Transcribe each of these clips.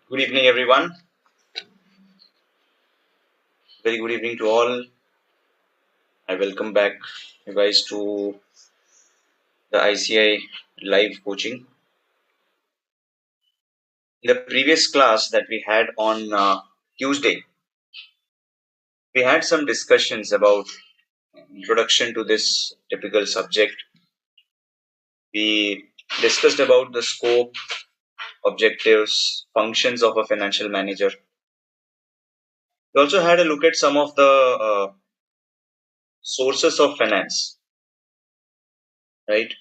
Good evening, everyone. Very good evening to all. I welcome back you guys to the ICAI live coaching. In the previous class that we had on Tuesday, we had some discussions about introduction to this typical subject. We discussed about the scope, objectives, functions of a financial manager. We also had a look at some of the sources of finance, right?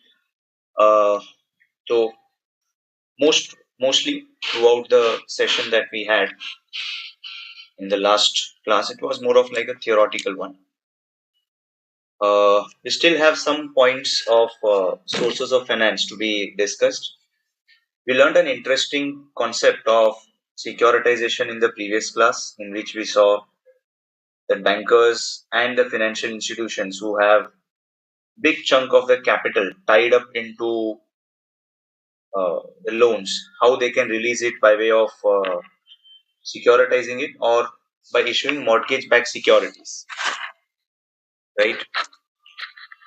Uh, so mostly throughout the session that we had in the last class, it was more of like a theoretical one. We still have some points of sources of finance to be discussed. We learned an interesting concept of securitization in the previous class, in which we saw that bankers and the financial institutions who have big chunk of the capital tied up into the loans, how they can release it by way of securitizing it or by issuing mortgage-backed securities, right?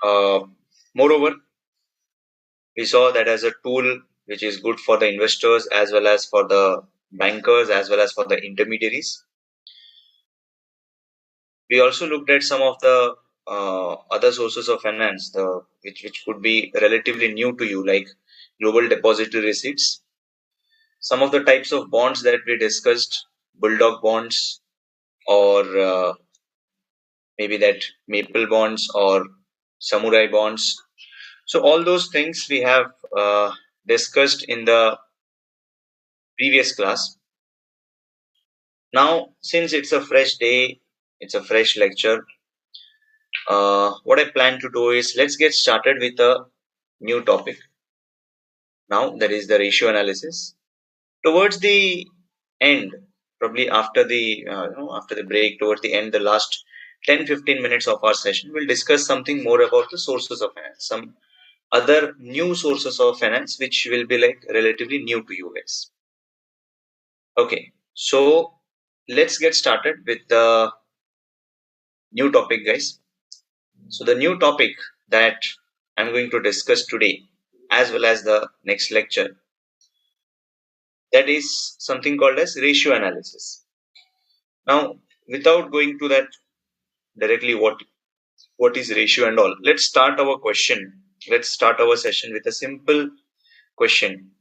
Uh, Moreover, we saw that as a tool which is good for the investors as well as for the bankers as well as for the intermediaries. We also looked at some of the other sources of finance, which could be relatively new to you, like global depository receipts. Some of the types of bonds that we discussed, bulldog bonds, or maybe that maple bonds or samurai bonds. So all those things we have discussed in the previous class. Now, since it's a fresh day, it's a fresh lecture, what I plan to do is let's get started with a new topic. Now, that is the ratio analysis. Towards the end, probably after the after the break, towards the end, the last 10-15 minutes of our session, we'll discuss something more about the sources of finance, some other new sources of finance, which will be like relatively new to you guys. Okay, so let's get started with the new topic, guys. So the new topic that I'm going to discuss today, as well as the next lecture, that is something called as ratio analysis. Now, without going to that directly, what is ratio and all, let's start our question. Let's start our session with a simple question.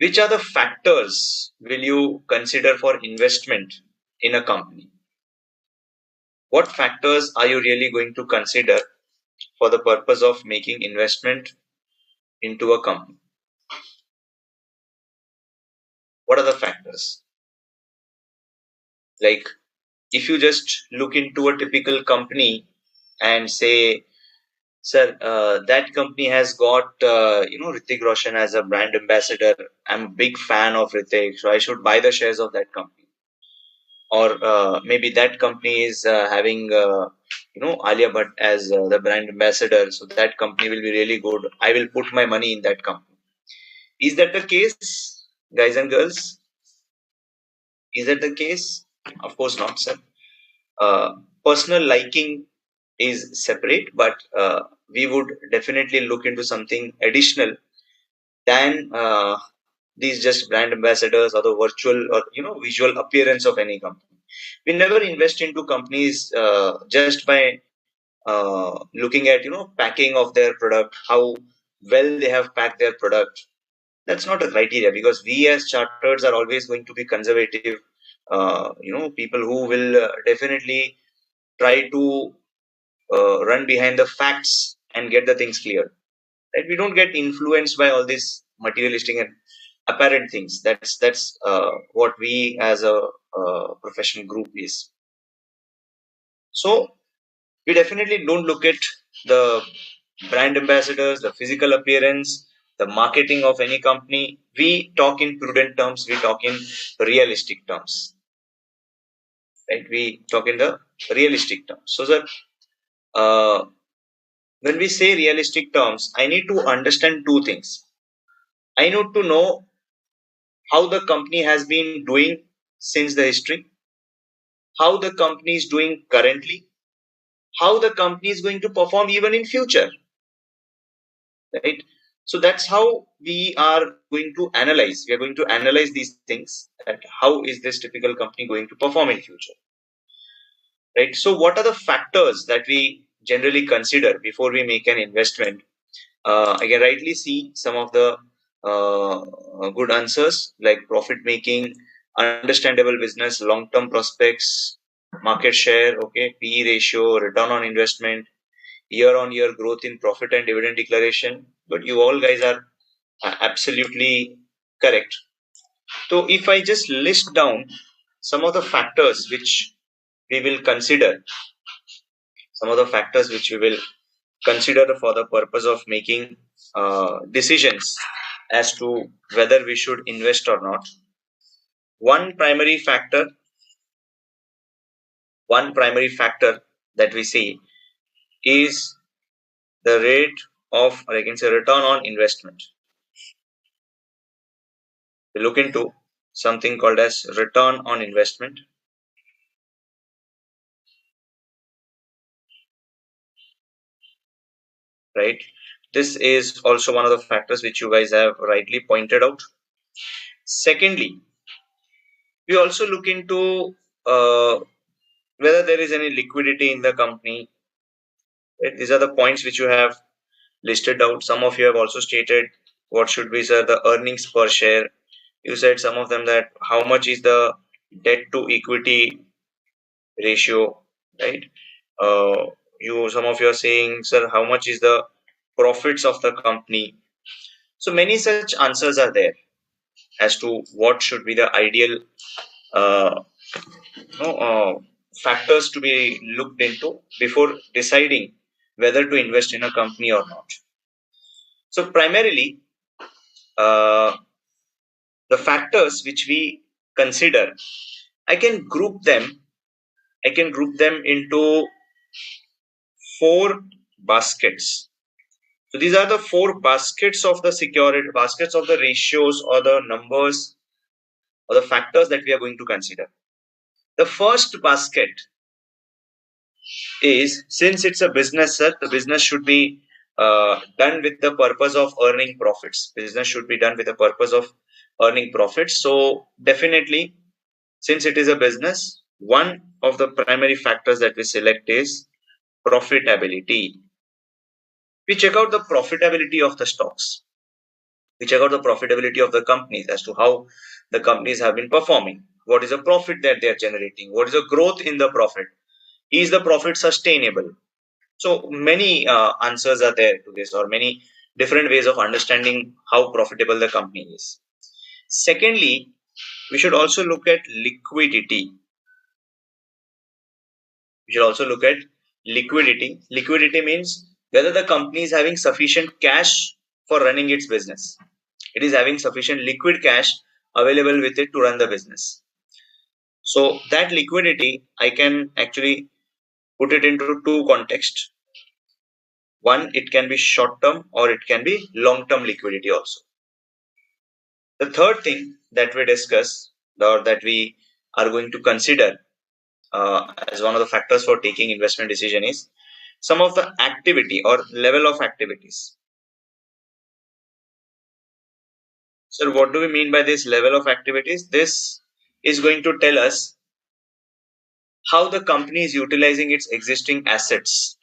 Which are the factors will you consider for investment in a company? What factors are you really going to consider for the purpose of making investment into a company? What are the factors? Like, if you just look into a typical company and say, sir, that company has got Hrithik Roshan as a brand ambassador. I'm a big fan of Hrithik, so I should buy the shares of that company. Or maybe that company is having Alia Bhatt as the brand ambassador, so that company will be really good. I will put my money in that company. Is that the case, guys and girls? Is that the case? Of course not, sir. Personal liking is separate, but we would definitely look into something additional than these just brand ambassadors or the virtual or visual appearance of any company. We never invest into companies just by looking at packing of their product, how well they have packed their product. That's not a criteria, because we as charters are always going to be conservative. People who will definitely try to run behind the facts and get the things clear. Right? We don't get influenced by all these materialistic and apparent things. That's what we as a professional group is. So we definitely don't look at the brand ambassadors, the physical appearance, the marketing of any company. We talk in prudent terms. We talk in realistic terms. Right? We talk in the realistic terms. So that when we say realistic terms, I need to understand two things. I need to know how the company has been doing since the history, how the company is doing currently, how the company is going to perform even in future, right? So that's how we are going to analyze. We are going to analyze these things, that how is this typical company going to perform in future, right? So what are the factors that we generally consider before we make an investment? I can rightly see some of the good answers like profit making, understandable business, long term prospects, market share, okay, PE ratio, return on investment, year on year growth in profit and dividend declaration. But you all guys are absolutely correct. So if I just list down some of the factors which we will consider, some of the factors which we will consider for the purpose of making decisions as to whether we should invest or not. One primary factor, one primary factor that we see is the rate of, or I can say, return on investment. We look into something called as return on investment, right? This is also one of the factors which you guys have rightly pointed out. Secondly, we also look into whether there is any liquidity in the company. Right? These are the points which you have listed out. Some of you have also stated what should be, sir, the earnings per share. You said some of them that how much is the debt to equity ratio, right? Some of you are saying, sir, how much is the profits of the company? So many such answers are there as to what should be the ideal uh, factors to be looked into before deciding whether to invest in a company or not. So primarily, uh, the factors which we consider, I can group them. I can group them into four baskets. So these are the four baskets of the security, baskets of the ratios or the numbers or the factors that we are going to consider. The first basket is, since it's a business, sir, the business should be done with the purpose of earning profits. Business should be done with the purpose of earning profits. So definitely, since it is a business, one of the primary factors that we select is profitability. We check out the profitability of the stocks. We check out the profitability of the companies as to how the companies have been performing. What is the profit that they are generating? What is the growth in the profit? Is the profit sustainable? So many answers are there to this, or many different ways of understanding how profitable the company is. Secondly, we should also look at liquidity. We should also look at liquidity. Liquidity means whether the company is having sufficient cash for running its business. It is having sufficient liquid cash available with it to run the business. So that liquidity, I can actually put it into two contexts. One, it can be short term or it can be long term liquidity also. The third thing that we discuss, or that we are going to consider as one of the factors for taking investment decision, is some of the activity or level of activities. So what do we mean by this level of activities? This is going to tell us how the company is utilizing its existing assets.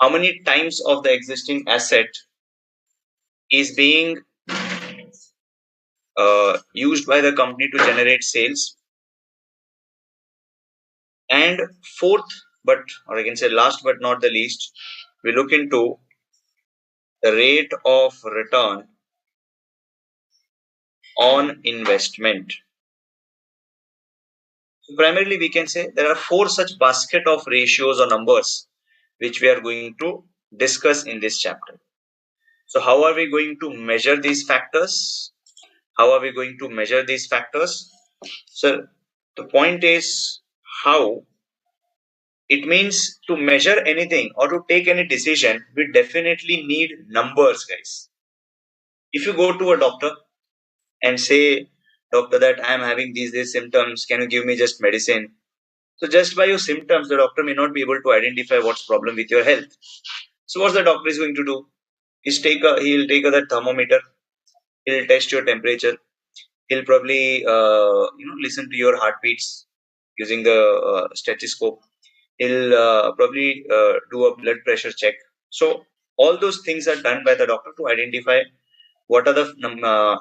How many times of the existing asset is being used by the company to generate sales. And fourth, but, or I can say last but not the least, we look into the rate of return on investment. So primarily, we can say there are four such basket of ratios or numbers which we are going to discuss in this chapter. So how are we going to measure these factors? How are we going to measure these factors? So the point is, how it means to measure anything or to take any decision, we definitely need numbers, guys. If you go to a doctor and say, doctor, that I am having these symptoms, can you give me just medicine? So just by your symptoms, the doctor may not be able to identify what's problem with your health. So what the doctor is going to do is he'll take a thermometer, he'll test your temperature, he'll probably listen to your heartbeats using the stethoscope. He'll probably do a blood pressure check. So all those things are done by the doctor to identify what are the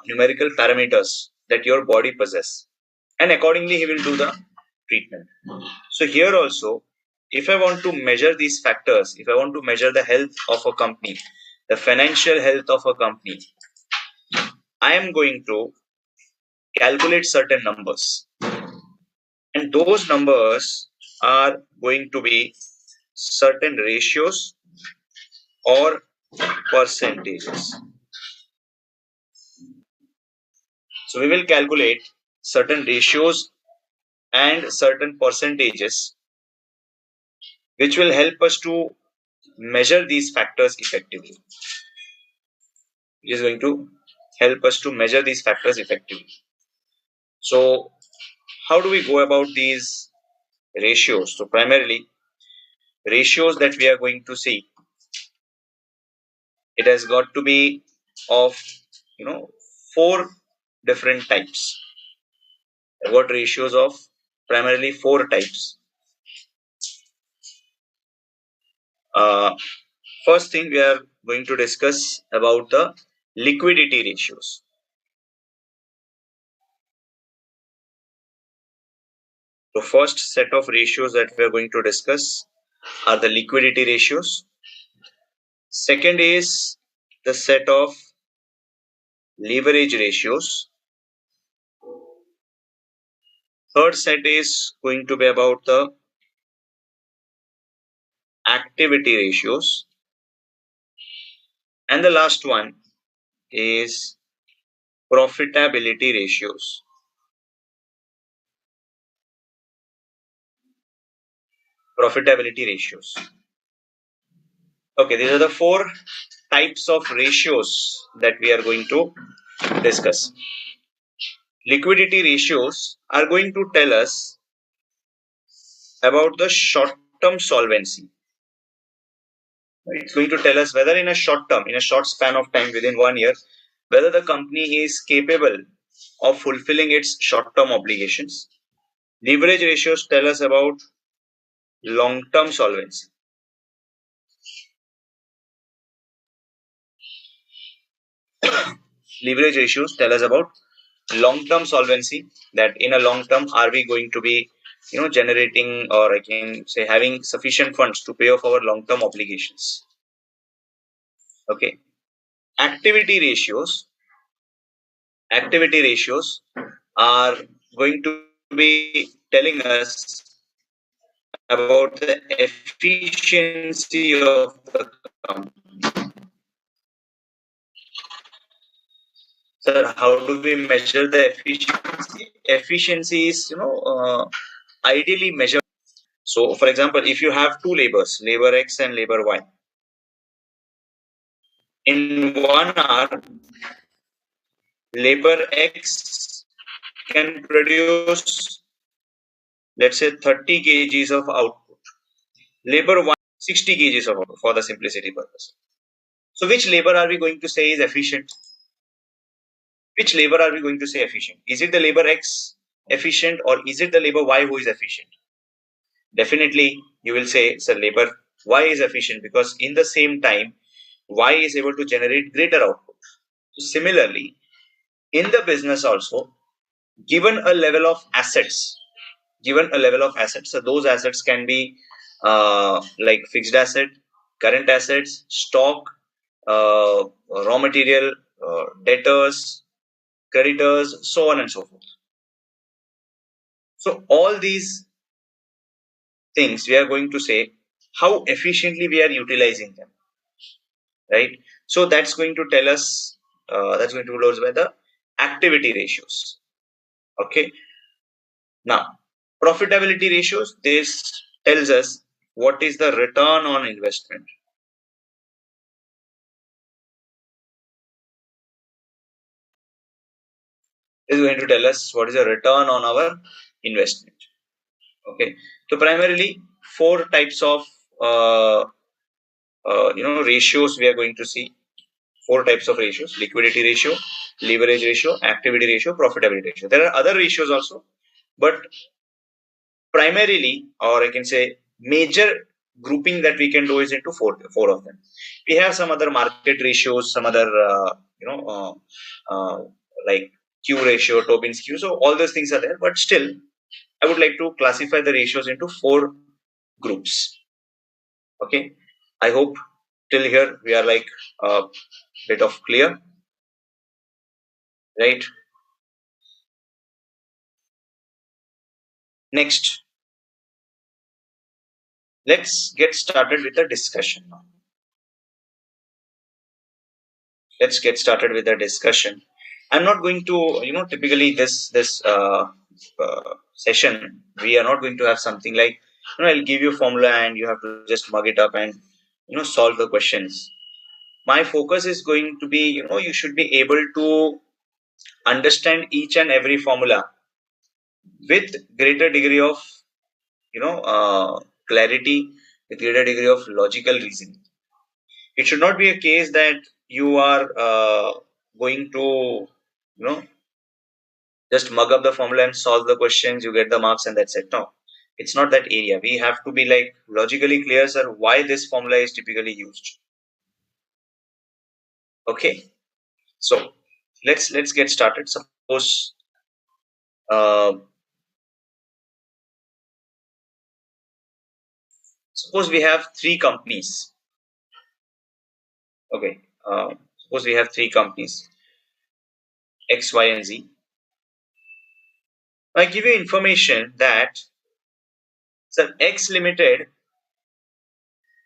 numerical parameters that your body possess, and accordingly he will do the treatment. So here also, if I want to measure these factors, if I want to measure the health of a company, the financial health of a company, I am going to calculate certain numbers, and those numbers are going to be certain ratios or percentages. So we will calculate certain ratios and certain percentages which will help us to measure these factors effectively. It is going to help us to measure these factors effectively. So how do we go about these ratios? So primarily, ratios that we are going to see, it has got to be of, you know, four different types. I've got ratios of primarily four types. Uh, First thing we are going to discuss about the liquidity ratios. The first set of ratios that we are going to discuss are the liquidity ratios. Second is the set of leverage ratios. Third set is going to be about the activity ratios. And the last one is profitability ratios. Profitability ratios. Okay, these are the four types of ratios that we are going to discuss. Liquidity ratios are going to tell us about the short-term solvency. It's going to tell us whether in a short term, in a short span of time within 1 year, whether the company is capable of fulfilling its short-term obligations. Leverage ratios tell us about long-term solvency. Leverage ratios tell us about long-term solvency, that in a long term, are we going to be generating, or I can say having sufficient funds to pay off our long-term obligations. Okay. Activity ratios are going to be telling us about the efficiency of the company. Sir, how do we measure the efficiency? Efficiency is, ideally measured. So, for example, if you have two labors, labor X and labor Y, in 1 hour, labor X can produce, let's say, 30 kgs of output. Labor Y, 60 kgs of output, for the simplicity purpose. So, which labor are we going to say is efficient? Which labor are we going to say efficient? Is it the labor X efficient, or is it the labor Y who is efficient? Definitely, you will say, sir, labor Y is efficient because in the same time, Y is able to generate greater output. So similarly, in the business also, given a level of assets, so those assets can be like fixed asset, current assets, stock, raw material, debtors, creditors, so on and so forth. So all these things we are going to say how efficiently we are utilizing them, right? So that's going to tell us, that's going to tell us by the activity ratios. Okay. Now, profitability ratios, this tells us what is the return on investment. This is going to tell us what is the return on our investment. Okay. So primarily four types of uh, ratios we are going to see. Four types of ratios: liquidity ratio, leverage ratio, activity ratio, profitability ratio. There are other ratios also, but primarily, or I can say major grouping that we can do is into four of them. We have some other market ratios, some other you know like Q ratio, Tobin's Q. So all those things are there, but still, I would like to classify the ratios into four groups. Okay, I hope till here we are like a bit of clear, right? Next, let's get started with the discussion now. Let's get started with the discussion. I'm not going to, typically this session, we are not going to have something like, I'll give you a formula and you have to just mug it up and solve the questions. My focus is going to be, you should be able to understand each and every formula with greater degree of clarity, with greater degree of logical reasoning. It should not be a case that you are going to just mug up the formula and solve the questions, you get the marks and that's it. No, it's not that area. We have to be like logically clear, sir, why this formula is typically used. Okay, so let's get started. Uh, suppose we have three companies. Okay, suppose we have three companies, X, Y, and Z. I give you information that, sir, X Limited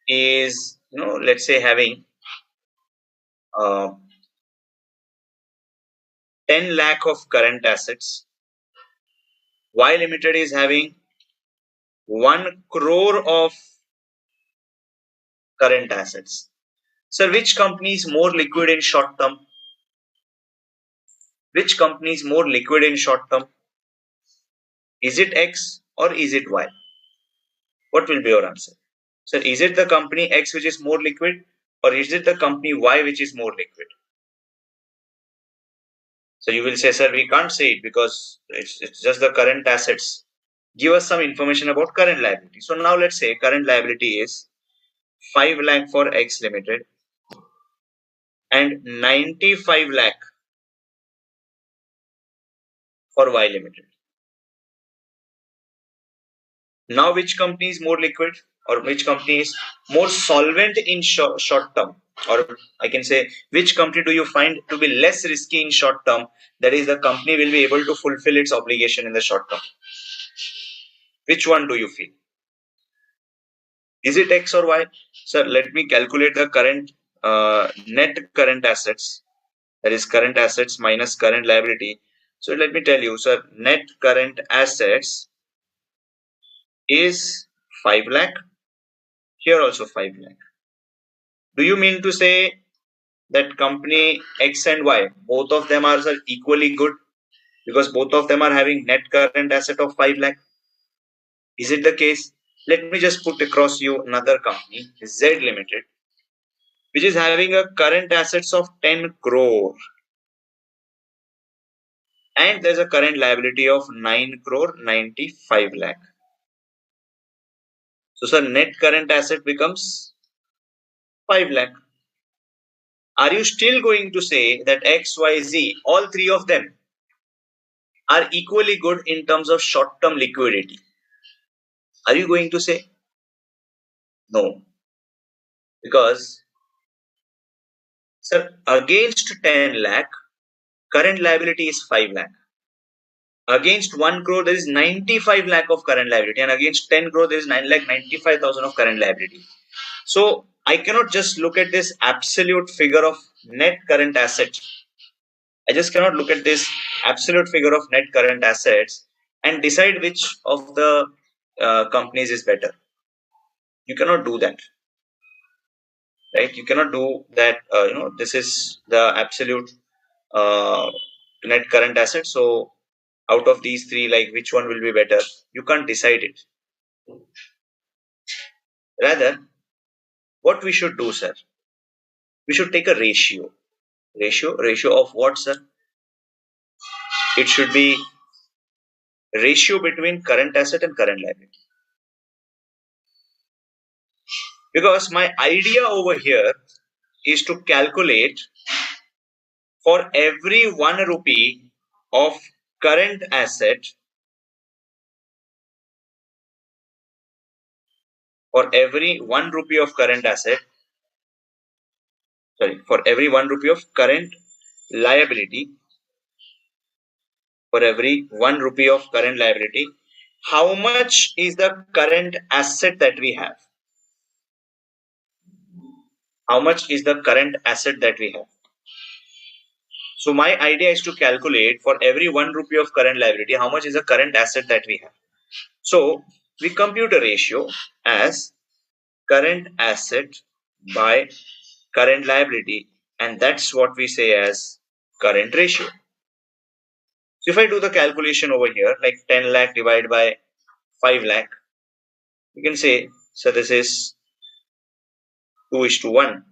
is, let's say having uh, 10 lakh of current assets. Y Limited is having 1 crore of current assets. So which company is more liquid in short term? Which company is more liquid in short term? Is it X or is it Y? What will be your answer? So is it the company X which is more liquid or is it the company Y which is more liquid? So you will say, sir, we can't say it because it's just the current assets. Give us some information about current liability. So now let's say current liability is 5 lakh for X Limited and 95 lakh for Y Limited. Now, which company is more liquid or which company is more solvent in short term? Or I can say, which company do you find to be less risky in short term? That is, the company will be able to fulfill its obligation in the short term. Which one do you feel? Is it X or Y? Sir, let me calculate the current net current assets. That is current assets minus current liability. So let me tell you, sir, net current assets is 5 lakh. Here also 5 lakh. Do you mean to say that company X and Y, both of them are, sir, equally good because both of them are having net current asset of 5 lakh? Is it the case? Let me just put across you another company, Z Limited, which is having a current assets of 10 crore and there's a current liability of 9 crore 95 lakh. So, sir, net current asset becomes 5 lakh. Are you still going to say that X, Y, Z, all three of them are equally good in terms of short term liquidity? Are you going to say no? Because, sir, against 10 lakh, current liability is 5 lakh. Against 1 crore, there is 95 lakh of current liability, and against 10 crore, there is 9 lakh 95,000 of current liability. So, I cannot just look at this absolute figure of net current asset. I just cannot look at this absolute figure of net current assets and decide which of the companies is better. You cannot do that, right? You cannot do that. This is the absolute to net current asset. So out of these three, like which one will be better? You can't decide it. Rather, what we should do, sir? We should take a ratio. Ratio of what, sir? It should be ratio between current asset and current liability. Because my idea over here is to calculate for every 1 rupee of current asset, for every 1 rupee of current asset, for every 1 rupee of current liability, for every 1 rupee of current liability, how much is the current asset that we have? How much is the current asset that we have? So my idea is to calculate for every 1 rupee of current liability, how much is the current asset that we have. So we compute a ratio as current asset by current liability, and that's what we say as current ratio. So if I do the calculation over here, like 10 lakh divided by 5 lakh, you can say, so this is 2:1.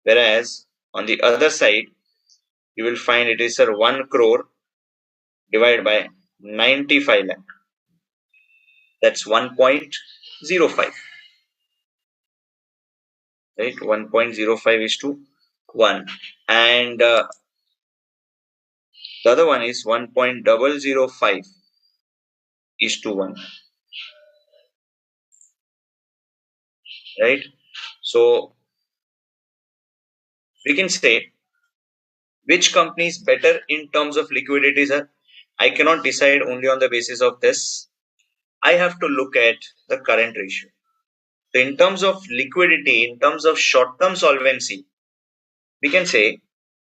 Whereas on the other side, you will find it is 1 crore divided by 95 lakh. That's 1.05. Right? 1.05:1. And the other one is 1.005:1. Right? So we can say which company is better in terms of liquidity, sir. I cannot decide only on the basis of this. I have to look at the current ratio. So in terms of liquidity, in terms of short-term solvency, we can say,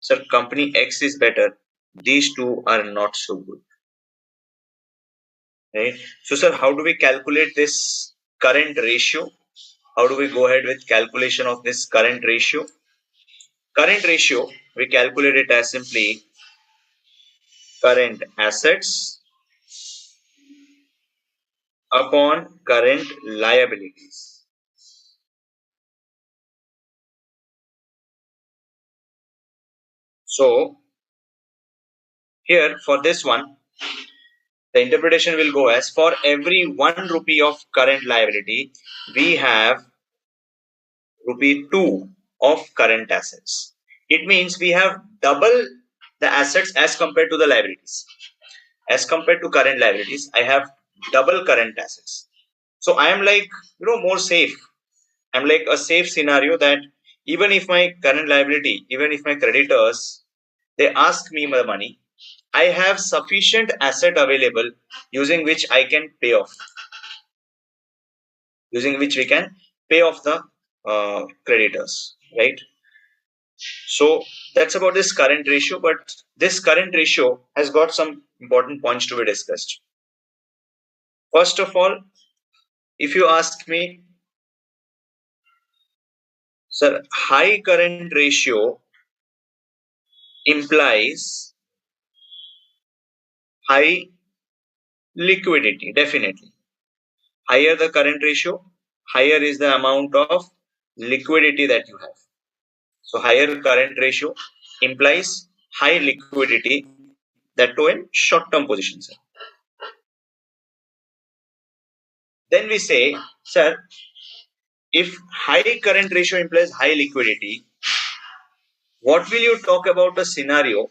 sir, company X is better. These two are not so good. Right? So, sir, how do we calculate this current ratio? How do we go ahead with calculation of this current ratio? Current ratio, we calculate it as simply current assets upon current liabilities. So, here for this one, the interpretation will go as for every 1 rupee of current liability, we have rupee 2 of current assets. It means we have double the assets as compared to the liabilities. As compared to current liabilities, I have double current assets. So I am like, more safe. I'm like a safe scenario that even if my current liability, even if my creditors, they ask me the money, I have sufficient asset available using which I can pay off, using which we can pay off the creditors, right? So that's about this current ratio, but this current ratio has got some important points to be discussed. First of all, if you ask me, sir, high current ratio implies high liquidity, definitely. Higher the current ratio, higher is the amount of liquidity that you have. So higher current ratio implies high liquidity, that too in short-term positions. Then we say, sir, if high current ratio implies high liquidity, what will you talk about a scenario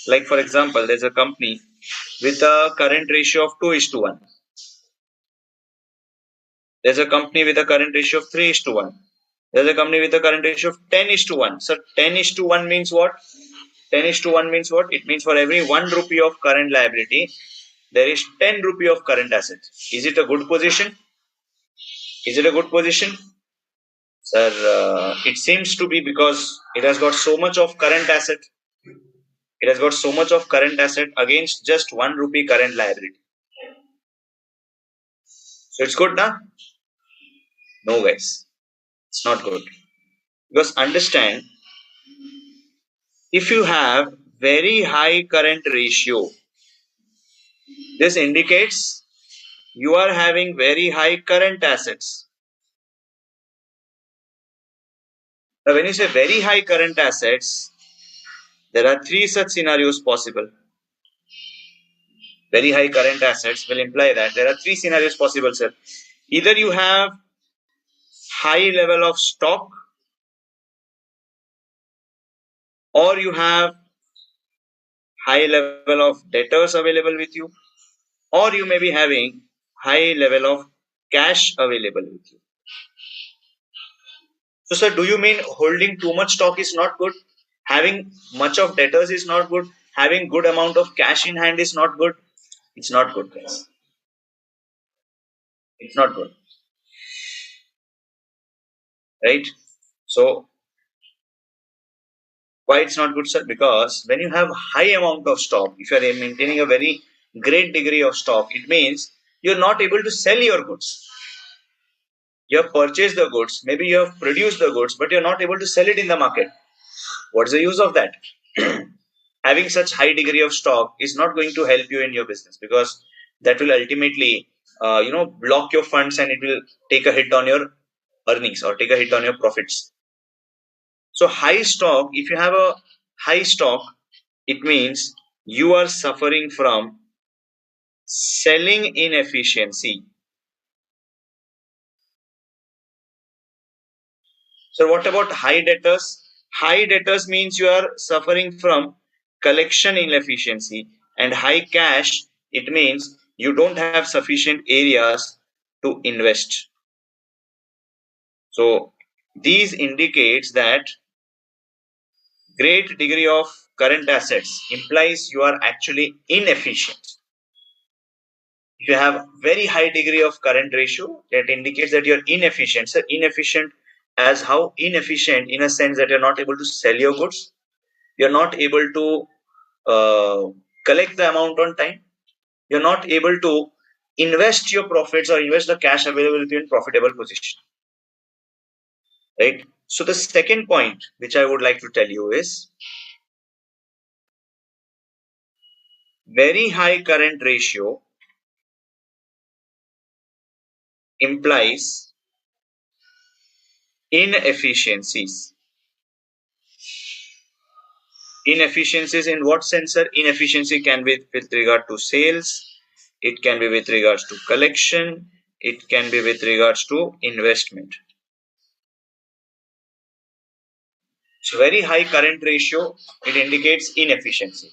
like, for example, there's a company with a current ratio of 2:1. There's a company with a current ratio of 3:1. There's a company with a current ratio of 10:1. So 10:1 means what? 10:1 means what? It means for every 1 rupee of current liability, there is 10 rupee of current assets. Is it a good position? Is it a good position? Sir, it seems to be because it has got so much of current asset. It has got so much of current asset against just 1 rupee current liability. So it's good, na? No, guys. It's not good. Because understand, if you have very high current ratio. This indicates you are having very high current assets. Now, when you say very high current assets, there are three such scenarios possible. Very high current assets will imply that there are three scenarios possible, sir. Either you have high level of stock, or you have high level of debtors available with you, or you may be having high level of cash available with you. So, sir, do you mean holding too much stock is not good? Having much of debtors is not good? Having good amount of cash in hand is not good? It's not good, guys. It's not good, right? So, why it's not good, sir? Because when you have high amount of stock, if you are maintaining a very great degree of stock, it means you're not able to sell your goods. You have purchased the goods, maybe you have produced the goods, but you're not able to sell it in the market. What's the use of that? Having such high degree of stock is not going to help you in your business, because that will ultimately, block your funds, and it will take a hit on your earnings or take a hit on your profits. So high stock, if you have a high stock, it means you are suffering from selling inefficiency. So what about high debtors? High debtors means you are suffering from collection inefficiency, and high cash, it means you don't have sufficient areas to invest. So these indicates that great degree of current assets implies you are actually inefficient. If you have very high degree of current ratio, that indicates that you're inefficient. So inefficient, as how inefficient? In a sense that you're not able to sell your goods, you're not able to collect the amount on time, you're not able to invest your profits or invest the cash available in profitable position, right? So the second point which I would like to tell you is very high current ratio implies inefficiencies. Inefficiencies in what sense, sir? Inefficiency can be with regard to sales, it can be with regards to collection, it can be with regards to investment. So very high current ratio, it indicates inefficiency.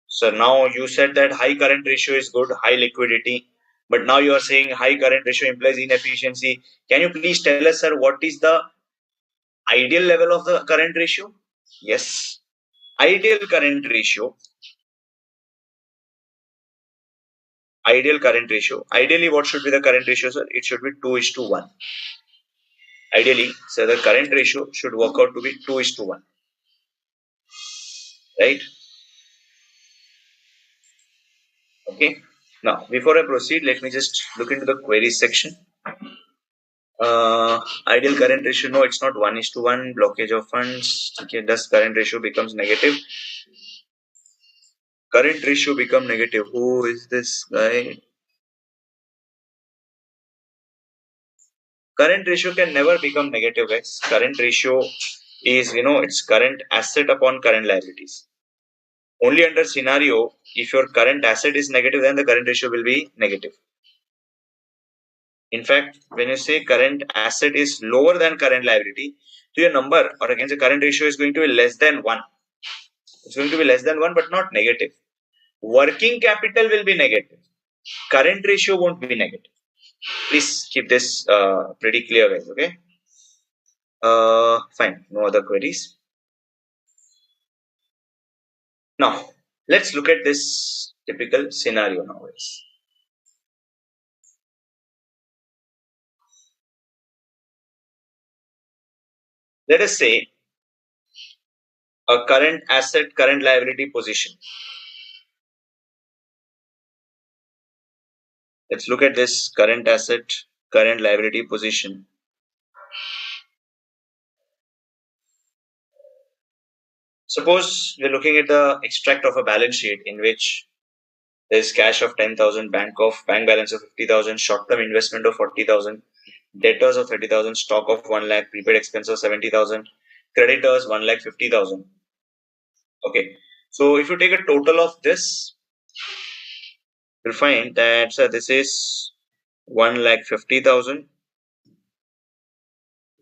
So now you said that high current ratio is good, high liquidity, but now you are saying high current ratio implies inefficiency. Can you please tell us, sir, what is the ideal level of the current ratio? Yes, ideal current ratio. Ideal current ratio. Ideally, what should be the current ratio, sir? It should be 2:1. Ideally, so the current ratio should work out to be 2:1. Right? Okay. Now, before I proceed, let me just look into the queries section. Ideal current ratio, no, it's not 1:1. Blockage of funds. Okay, thus current ratio becomes negative. Current ratio become negative. Who is this guy? Current ratio can never become negative, guys. Current ratio is, it's current asset upon current liabilities. Only under scenario, if your current asset is negative, then the current ratio will be negative. In fact, when you say current asset is lower than current liability, so your number, or against the current ratio, is going to be less than 1. It's going to be less than 1, but not negative. Working capital will be negative. Current ratio won't be negative. Please keep this pretty clear, guys. Okay. Fine. No other queries. Now, let's look at this typical scenario now, guys. Let us say a current asset, current liability position. Let's look at this current asset, current liability position. Suppose we're looking at the extract of a balance sheet in which there's cash of 10,000, bank balance of 50,000, short-term investment of 40,000, debtors of 30,000, stock of 1 lakh, prepaid expense of 70,000, creditors 1 lakh 50,000. Okay. So if you take a total of this, you'll find that this is 1 lakh 50,000.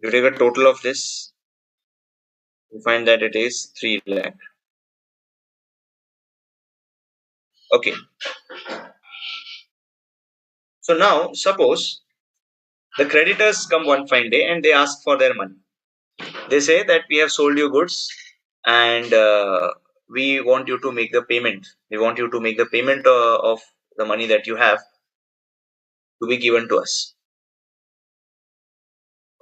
You take a total of this, you find that it is 3 lakh. Okay. So now suppose the creditors come one fine day and they ask for their money. They say that we have sold you goods and we want you to make the payment. We want you to make the payment of the money that you have to be given to us.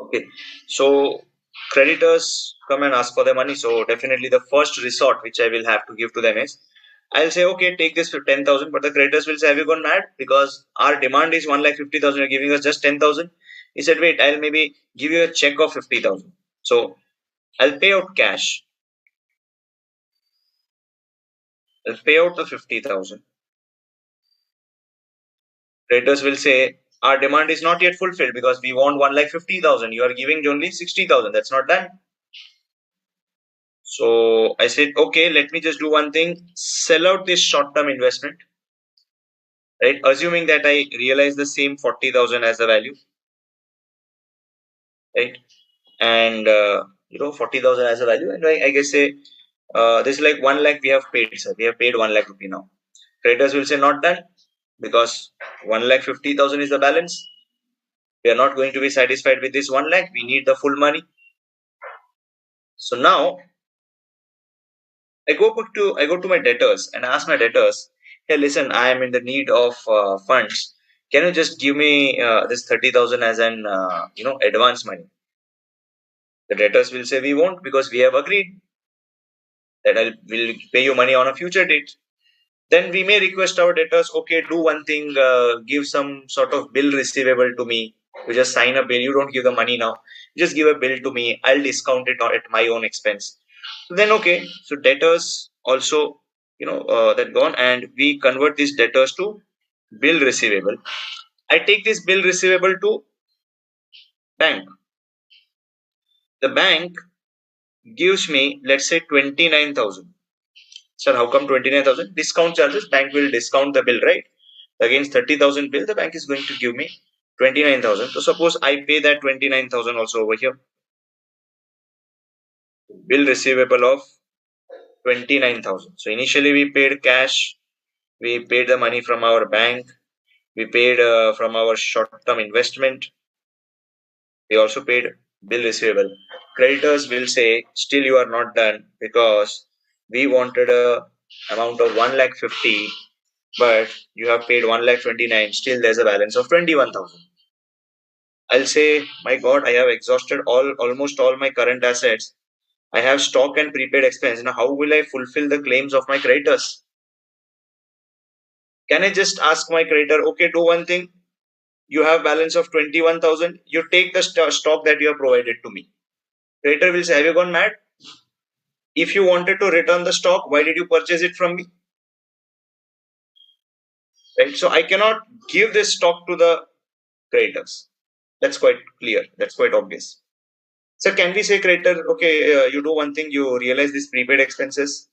Okay. So creditors come and ask for their money. So definitely the first resort which I will have to give to them is I'll say, okay, take this for 10,000. But the creditors will say, have you gone mad? Because our demand is 1,50,000. You're giving us just 10,000. He said, wait, I'll maybe give you a check of 50,000. So I'll pay out cash. I'll pay out the 50,000. Creditors will say, our demand is not yet fulfilled because we want 1,50,000. You are giving only 60,000. That's not done. So I said, okay, let me just do one thing, sell out this short-term investment, right? Assuming that I realize the same 40,000 as the value, right? And 40,000 as a value, and I guess say this is like 1 lakh we have paid, sir. We have paid 1 lakh rupee now. Traders will say not done because 1,50,000 is the balance. We are not going to be satisfied with this 1 lakh. We need the full money. So now I go to my debtors and ask my debtors, hey, listen, I am in the need of funds. Can you just give me this 30,000 as an advance money? The debtors will say we won't because we have agreed that I will pay you money on a future date. Then we may request our debtors, okay, do one thing, give some sort of bill receivable to me. You just sign a bill. You don't give the money now. You just give a bill to me. I'll discount it at my own expense. So then, okay. So debtors also, that gone, and we convert these debtors to bill receivable. I take this bill receivable to bank. The bank gives me, let's say, 29,000. Sir, how come 29,000? Discount charges. Bank will discount the bill, right? Against 30,000 bill, the bank is going to give me 29,000. So suppose I pay that 29,000 also over here. Bill receivable of 29,000. So initially we paid cash. We paid the money from our bank. We paid from our short-term investment. We also paid bill receivable. Creditors will say, still you are not done because we wanted a amount of 1,50,000, but you have paid 1,29,000. Still there's a balance of 21,000. I'll say, my God, I have exhausted almost all my current assets. I have stock and prepaid expense. Now, how will I fulfill the claims of my creditors? Can I just ask my creditor, okay, do one thing. You have balance of 21,000. You take the stock that you have provided to me. Creditor will say, have you gone mad? If you wanted to return the stock, why did you purchase it from me? Right. So I cannot give this stock to the creditors. That's quite clear. That's quite obvious. So can we say creditor, okay, you do one thing, you realize these prepaid expenses.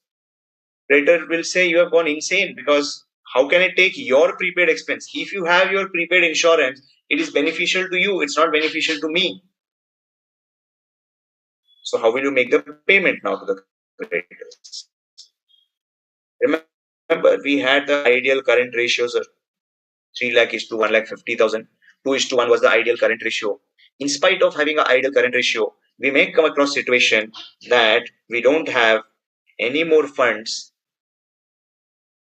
Creditor will say you have gone insane because how can I take your prepaid expense? If you have your prepaid insurance, it is beneficial to you. It's not beneficial to me. So how will you make the payment now to the creditors? Remember, we had the ideal current ratios of 3 lakh is to 1,50,000. 2:1 was the ideal current ratio. In spite of having an ideal current ratio, we may come across situation that we don't have any more funds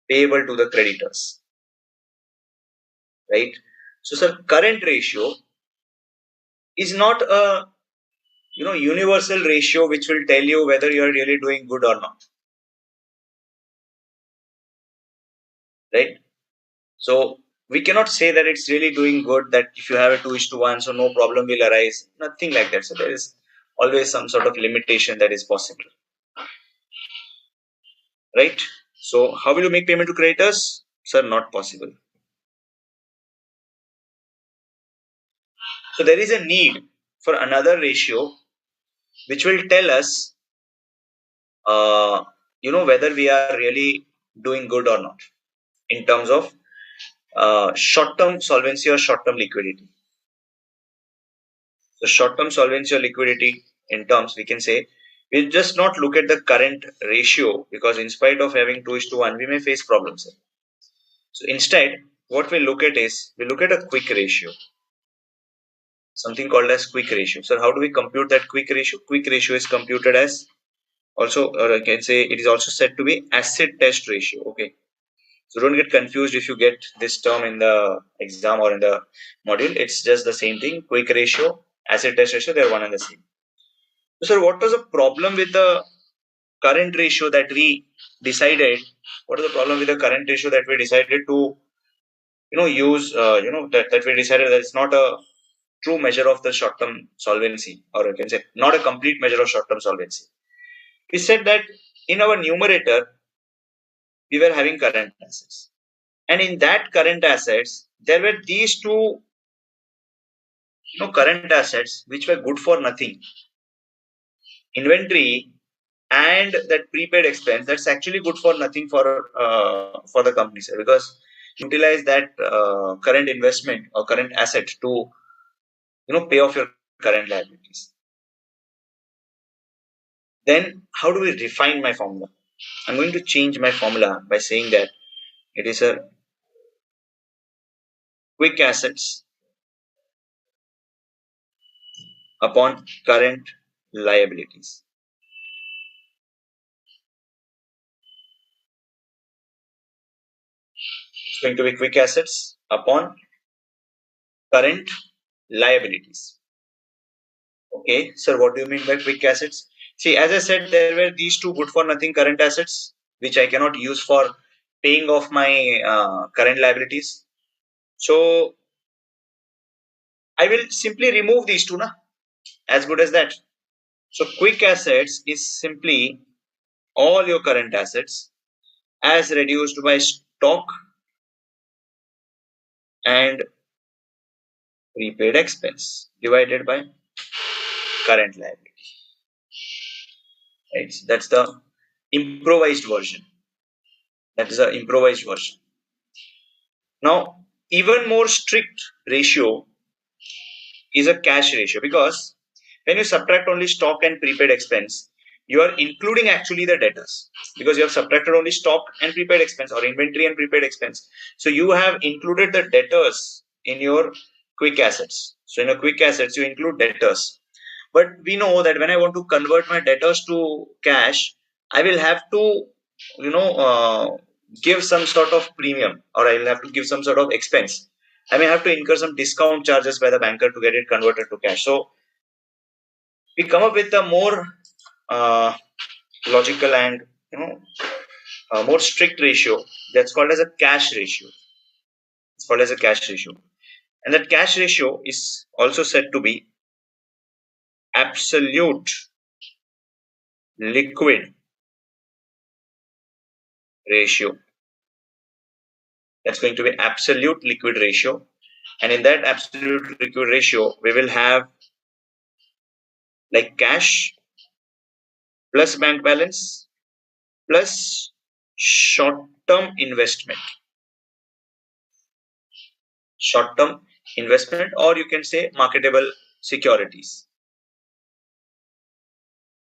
payable to the creditors. Right? So, sir, current ratio is not a universal ratio which will tell you whether you are really doing good or not. Right? So we cannot say that it's really doing good, that if you have a 2:1, so no problem will arise. Nothing like that. So there is always some sort of limitation that is possible. right? So how will you make payment to creditors? Sir, not possible. So there is a need for another ratio which will tell us, uh, whether we are really doing good or not in terms of short-term solvency or short-term liquidity. So short-term solvency or liquidity in terms, we can say, we'll just not look at the current ratio, because in spite of having 2:1, we may face problems. So instead, what we look at is, we look at a quick ratio, something called as quick ratio. So how do we compute that quick ratio? Quick ratio is computed as also, or I can say it is also said to be acid test ratio. Okay. So don't get confused if you get this term in the exam or in the module. It's just the same thing. Quick ratio, acid test ratio, they're one and the same. So, sir, what was the problem with the current ratio that we decided? What is the problem with the current ratio that we decided to, use? That we decided that it's not a true measure of the short-term solvency, or I can say not a complete measure of short-term solvency. We said that in our numerator we were having current assets, and in that current assets there were these two, current assets which were good for nothing: inventory and that prepaid expense. That's actually good for nothing for the company, sir, because utilize that current investment or current asset to pay off your current liabilities. Then how do we refine my formula? I'm going to change my formula by saying that it is a quick assets upon current liabilities. It's going to be quick assets upon current liabilities. Okay, sir, what do you mean by quick assets? See, as I said, there were these two good for nothing current assets which I cannot use for paying off my current liabilities. So I will simply remove these two, na? As good as that. So quick assets is simply all your current assets as reduced by stock and prepaid expense divided by current liability. Right? That's the improvised version. That is the improvised version. Now, even more strict ratio is a cash ratio, because when you subtract only stock and prepaid expense, you are including actually the debtors, because you have subtracted only stock and prepaid expense, or inventory and prepaid expense. So you have included the debtors in your quick assets. So in a quick assets, you include debtors. But we know that when I want to convert my debtors to cash, I will have to, you know, uh, give some sort of premium, or I will have to give some sort of expense. I may have to incur some discount charges by the banker to get it converted to cash. So we come up with a more uh, logical and more strict ratio that's called as a cash ratio. It's called as a cash ratio, and that cash ratio is also said to be absolute liquid ratio. That's going to be absolute liquid ratio, and in that absolute liquid ratio, we will have like cash plus bank balance plus short-term investment. Short-term investment, or you can say marketable securities,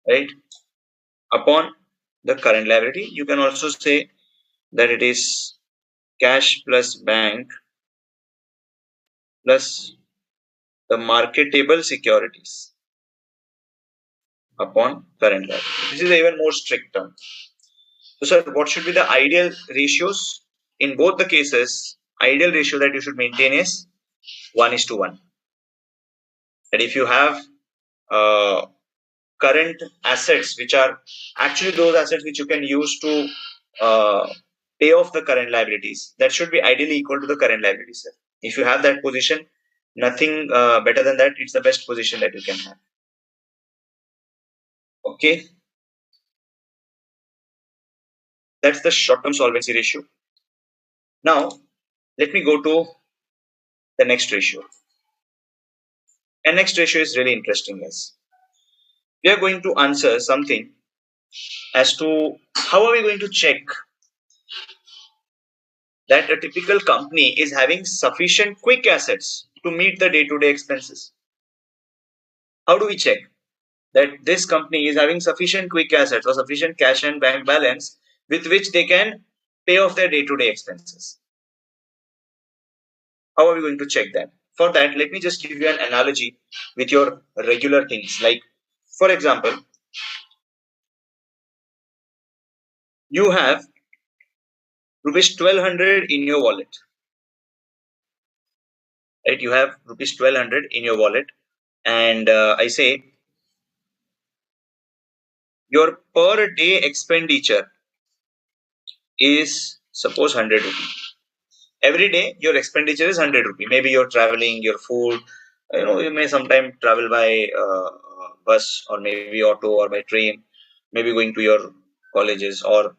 right? Upon the current liability, you can also say that it is cash plus bank plus the marketable securities upon current liability. This is an even more strict term. So, sir, what should be the ideal ratios? In both the cases, ideal ratio that you should maintain is 1:1. And if you have uh, current assets, which are actually those assets which you can use to pay off the current liabilities, that should be ideally equal to the current liabilities, sir. If you have that position, nothing better than that. It's the best position that you can have. Okay. That's the short-term solvency ratio. Now, let me go to the next ratio. And next ratio is really interesting, guys. We are going to answer something as to how are we going to check that a typical company is having sufficient quick assets to meet the day-to-day expenses. How do we check that this company is having sufficient quick assets or sufficient cash and bank balance with which they can pay off their day-to-day expenses? How are we going to check that? For that, let me just give you an analogy with your regular things. Like, for example, you have rupees 1200 in your wallet, right? You have rupees 1200 in your wallet, and I say your per day expenditure is suppose 100 rupee. Every day your expenditure is 100 rupee. Maybe you're traveling, your food, you may sometime travel by bus or maybe auto or by train, maybe going to your colleges or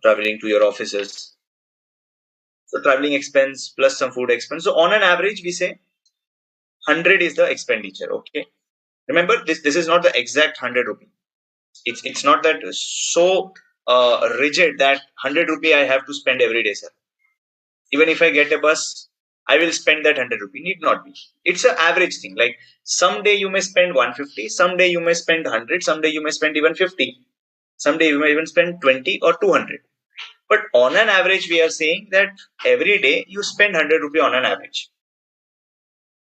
traveling to your offices. So traveling expense plus some food expense. So on an average, we say 100 is the expenditure. Okay. Remember, this is not the exact 100 rupee. It's not that so rigid that 100 rupee I have to spend every day, sir. Even if I get a bus, I will spend that 100 rupee. Need not be. It's an average thing. Like someday you may spend 150, someday you may spend 100, someday you may spend even 50, someday you may even spend 20 or 200. But on an average, we are saying that every day you spend 100 rupee on an average.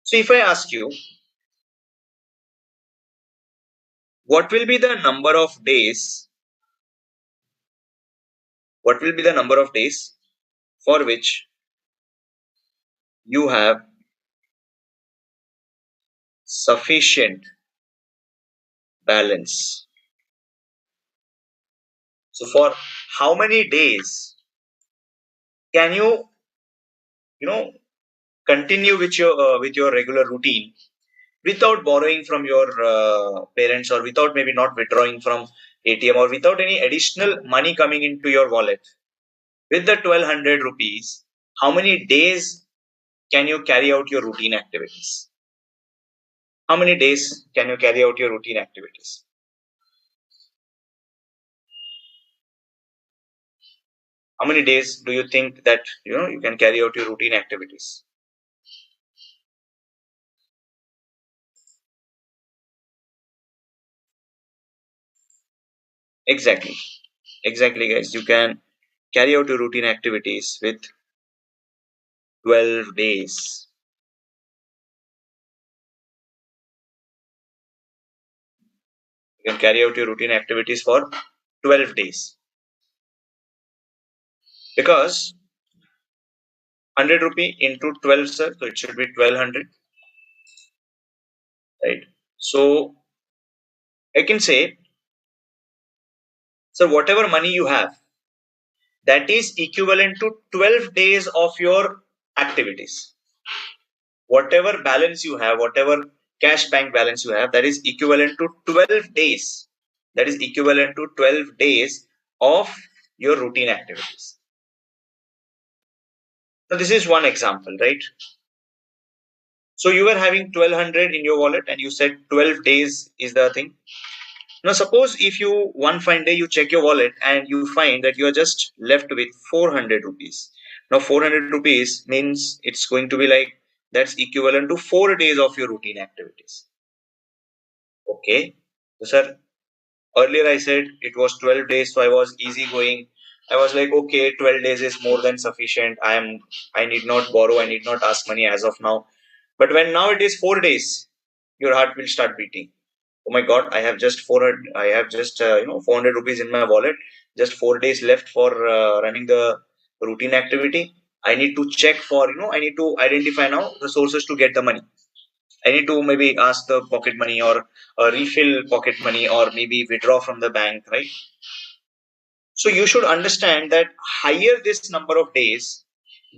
So if I ask you, what will be the number of days? What will be the number of days for which you have sufficient balance? So for how many days can you know continue with your regular routine without borrowing from your parents, or without maybe not withdrawing from ATM, or without any additional money coming into your wallet? With the 1200 rupees, how many days can you carry out your routine activities? How many days can you carry out your routine activities? How many days do you think that you can carry out your routine activities? Exactly. Exactly, guys. You can carry out your routine activities with 12 days. You can carry out your routine activities for 12 days. Because 100 rupee into 12, sir, so it should be 1200, right? So I can say, so whatever money you have, that is equivalent to 12 days of your activities. Whatever balance you have, whatever cash bank balance you have, that is equivalent to 12 days. That is equivalent to 12 days of your routine activities. Now, this is one example, right? So you were having 1200 in your wallet and you said 12 days is the thing. Now, suppose if you one fine day you check your wallet and you find that you are just left with 400 rupees. Now, 400 rupees means it's going to be like that's equivalent to 4 days of your routine activities. Okay. So, sir, earlier I said it was 12 days, so I was easy going. I was like, okay, 12 days is more than sufficient. I need not borrow, I need not ask money as of now. But when now it is 4 days, your heart will start beating. Oh my God, I have just 400, I have just 400 rupees in my wallet. Just 4 days left for running the routine activity. I need to check for I need to identify now the sources to get the money. I need to maybe ask the pocket money, or refill pocket money, or maybe withdraw from the bank, right? So you should understand that higher this number of days,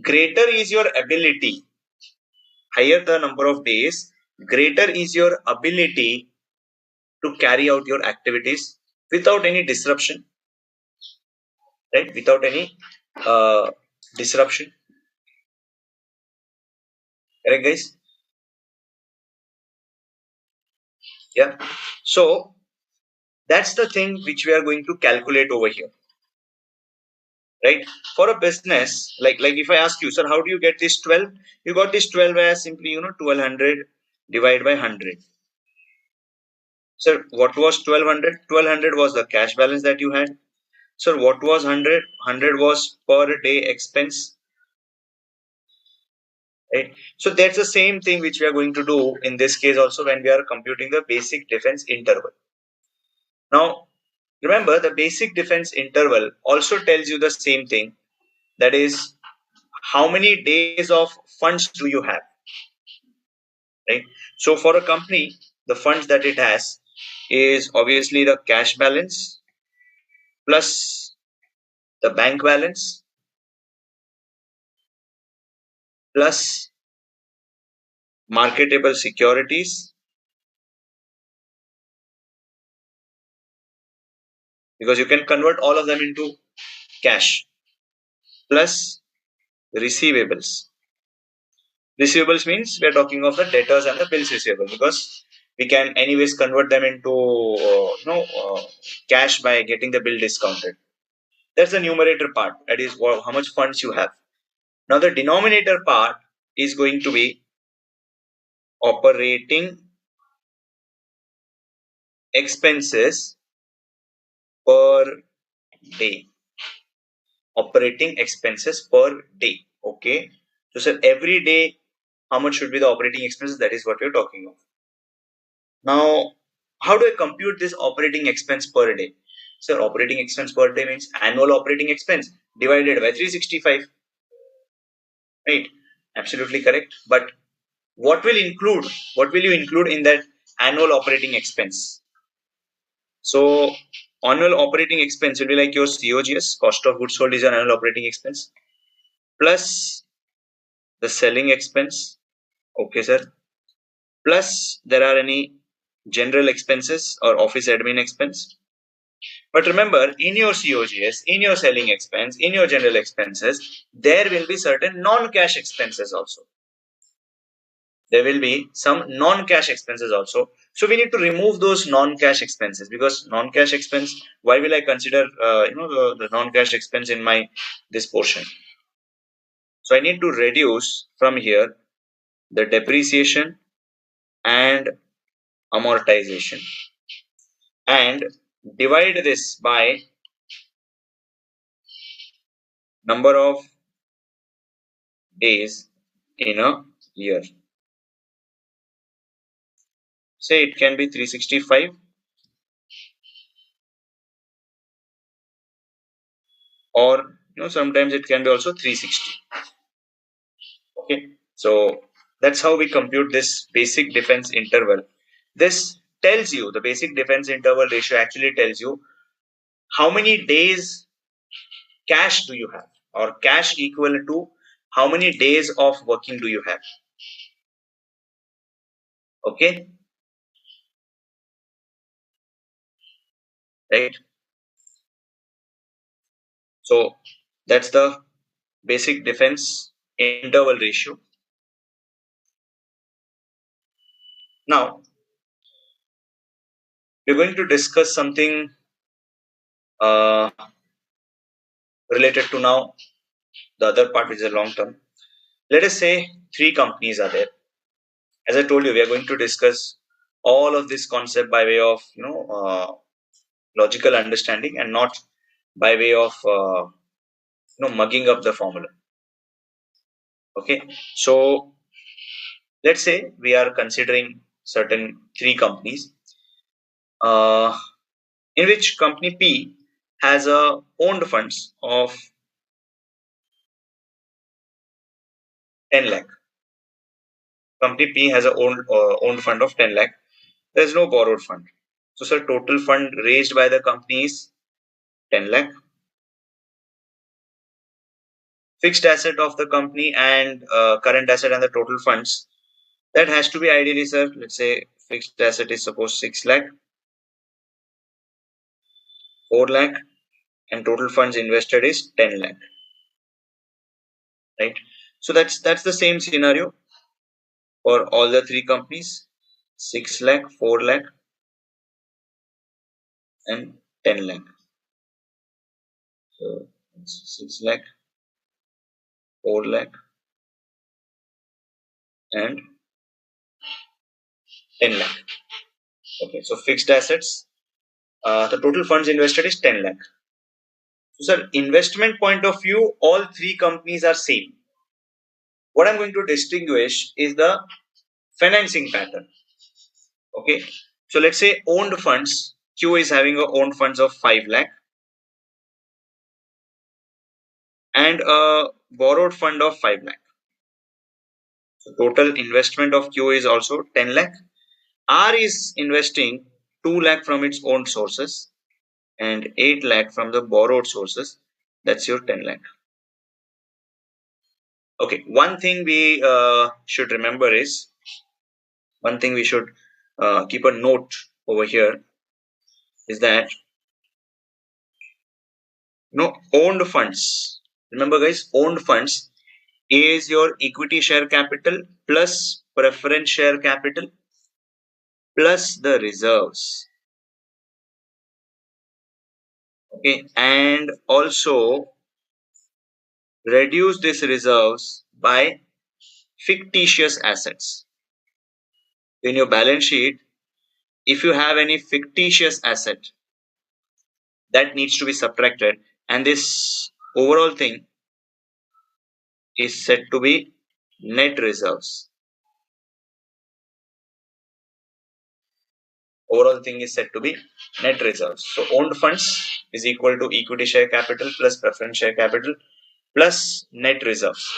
greater is your ability. Higher the number of days, greater is your ability to carry out your activities without any disruption, right? Without any uh, disruption. Correct, guys? Yeah. So that's the thing which we are going to calculate over here, right? For a business, like if I ask you, sir, how do you get this 12? You got this 12 as simply 1200 divided by 100. Sir, what was 1200? 1200 was the cash balance that you had. Sir, what was 100? 100 was per day expense, right? So that's the same thing which we are going to do in this case also when we are computing the basic defense interval. Now, remember the basic defense interval also tells you the same thing, that is how many days of funds do you have, right? So for a company, the funds that it has is obviously the cash balance plus the bank balance plus marketable securities, because you can convert all of them into cash, plus receivables. Receivables means we are talking of the debtors and the bills receivable, because we can anyways convert them into cash by getting the bill discounted. That's the numerator part. That is how much funds you have. Now the denominator part is going to be operating expenses per day. Operating expenses per day. Okay. So sir, every day, how much should be the operating expenses? That is what we're talking of. Now, how do I compute this operating expense per day? Sir, operating expense per day means annual operating expense divided by 365. Right? Absolutely correct. But what will include? What will you include in that annual operating expense? So, annual operating expense will be like your COGS, cost of goods sold is an annual operating expense, plus the selling expense. Okay, sir. Plus there are any general expenses or office admin expense. But remember, in your COGS, in your selling expense, in your general expenses, there will be certain non-cash expenses also. There will be some non-cash expenses also. So we need to remove those non-cash expenses, because non-cash expense, why will I consider the non-cash expense in my this portion? So I need to reduce from here the depreciation and amortization and divide this by number of days in a year. Say it can be 365, or sometimes it can be also 360. Okay, so that's how we compute this basic defense interval. This tells you, the basic defense interval ratio actually tells you how many days cash do you have, or cash equal to how many days of working do you have. Okay, right? So that's the basic defense interval ratio. Now we're going to discuss something uh, related to now the other part, which is a long term. Let us say three companies are there. As I told you, we are going to discuss all of this concept by way of logical understanding and not by way of mugging up the formula. Okay, so let's say we are considering certain three companies, uh, in which company P has a owned funds of 10 lakh. Company P has a owned fund of 10 lakh. There is no borrowed fund. So, sir, total fund raised by the company is 10 lakh. Fixed asset of the company and current asset and the total funds, that has to be ideally, sir, let's say fixed asset is suppose 6 lakh, 4 lakh, and total funds invested is 10 lakh, right? So that's the same scenario for all the three companies: 6 lakh, 4 lakh, and 10 lakh. So it's 6 lakh, 4 lakh, and 10 lakh. Okay, so fixed assets. The total funds invested is 10 lakh. So, sir, investment point of view, all three companies are same. What I'm going to distinguish is the financing pattern. Okay, so let's say owned funds. Q is having a owned funds of 5 lakh and a borrowed fund of 5 lakh. So total investment of Q is also 10 lakh. R is investing 2 lakh from its own sources and 8 lakh from the borrowed sources. That's your 10 lakh. Okay, one thing we should remember is one thing we should keep a note over here is that owned funds. Remember, guys, owned funds is your equity share capital plus preference share capital plus the reserves. Okay, and also reduce these reserves by fictitious assets. In your balance sheet, if you have any fictitious asset, that needs to be subtracted, and this overall thing is said to be net reserves. Overall thing is said to be net reserves. So owned funds is equal to equity share capital plus preference share capital plus net reserves.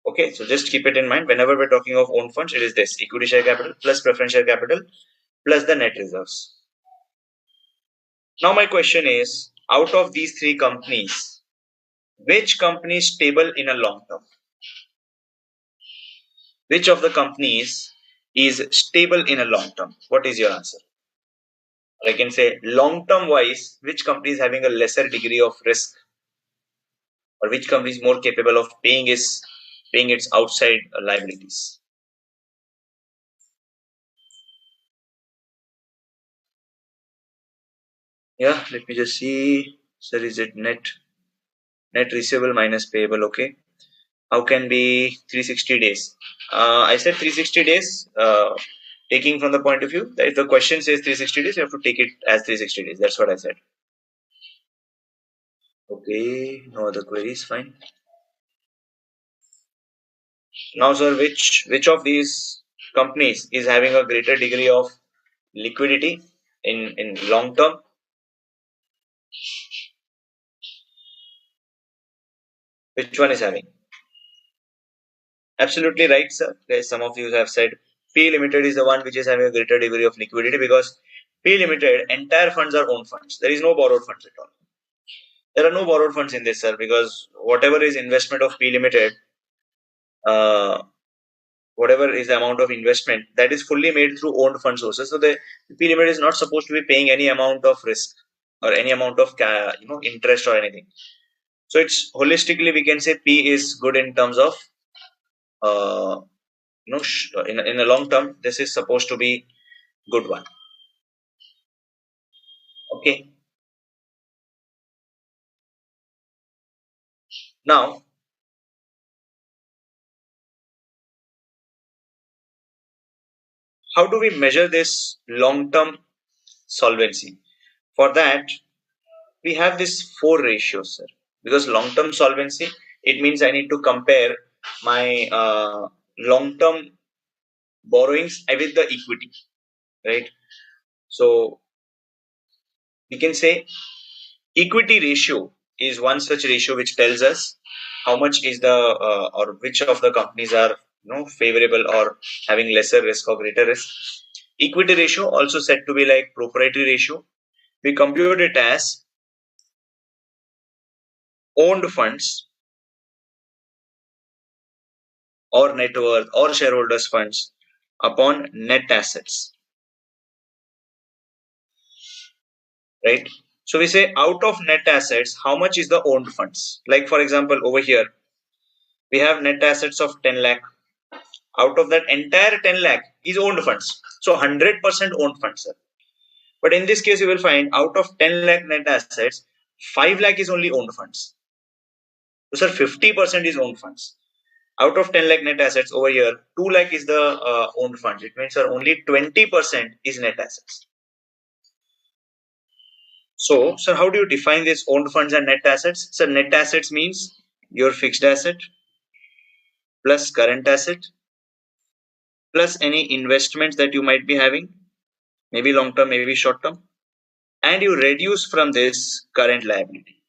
Okay, so just keep it in mind whenever we're talking of owned funds, it is this: equity share capital plus preference share capital plus the net reserves. Now my question is, out of these three companies, which company is stable in a long term? Which of the companies is stable in a long term? What is your answer? Or I can say long term wise, which company is having a lesser degree of risk, or which company is more capable of paying its outside liabilities? Yeah, let me just see. Sir, is it net receivable minus payable? Okay. How can be 360 days? I said 360 days. Taking from the point of view that if the question says 360 days, you have to take it as 360 days. That's what I said. Okay, no other queries. Fine. Now, sir, which of these companies is having a greater degree of liquidity in long term? Which one is having? Absolutely right, sir. Guys, some of you have said P Limited is the one which is having a greater degree of liquidity because P Limited entire funds are own funds. There is no borrowed funds at all. There are no borrowed funds in this, sir, because whatever is investment of P Limited, uh, whatever is the amount of investment, that is fully made through owned fund sources. So the P Limited is not supposed to be paying any amount of risk or any amount of interest or anything. So it's holistically we can say P is good in terms of uh, in a long term. This is supposed to be good one. Okay. Now, how do we measure this long term solvency? For that, we have this four ratios, sir. Because long term solvency, it means I need to compare my long term borrowings with the equity, right? So we can say equity ratio is one such ratio which tells us how much is the or which of the companies are favorable or having lesser risk or greater risk. Equity ratio also said to be like proprietary ratio. We compute it as owned funds or net worth or shareholders funds upon net assets, right? So we say out of net assets, how much is the owned funds? Like for example, over here, we have net assets of 10 lakh. Out of that entire 10 lakh is owned funds. So 100% owned funds, sir. But in this case, you will find out of 10 lakh net assets, 5 lakh is only owned funds. So, sir, 50% is owned funds. Out of 10 lakh net assets over here, 2 lakh is the owned funds. It means, sir, only 20% is net assets. So, sir, how do you define this owned funds and net assets? Sir, net assets means your fixed asset plus current asset plus any investments that you might be having, maybe long term, maybe short term, and you reduce from this current liability.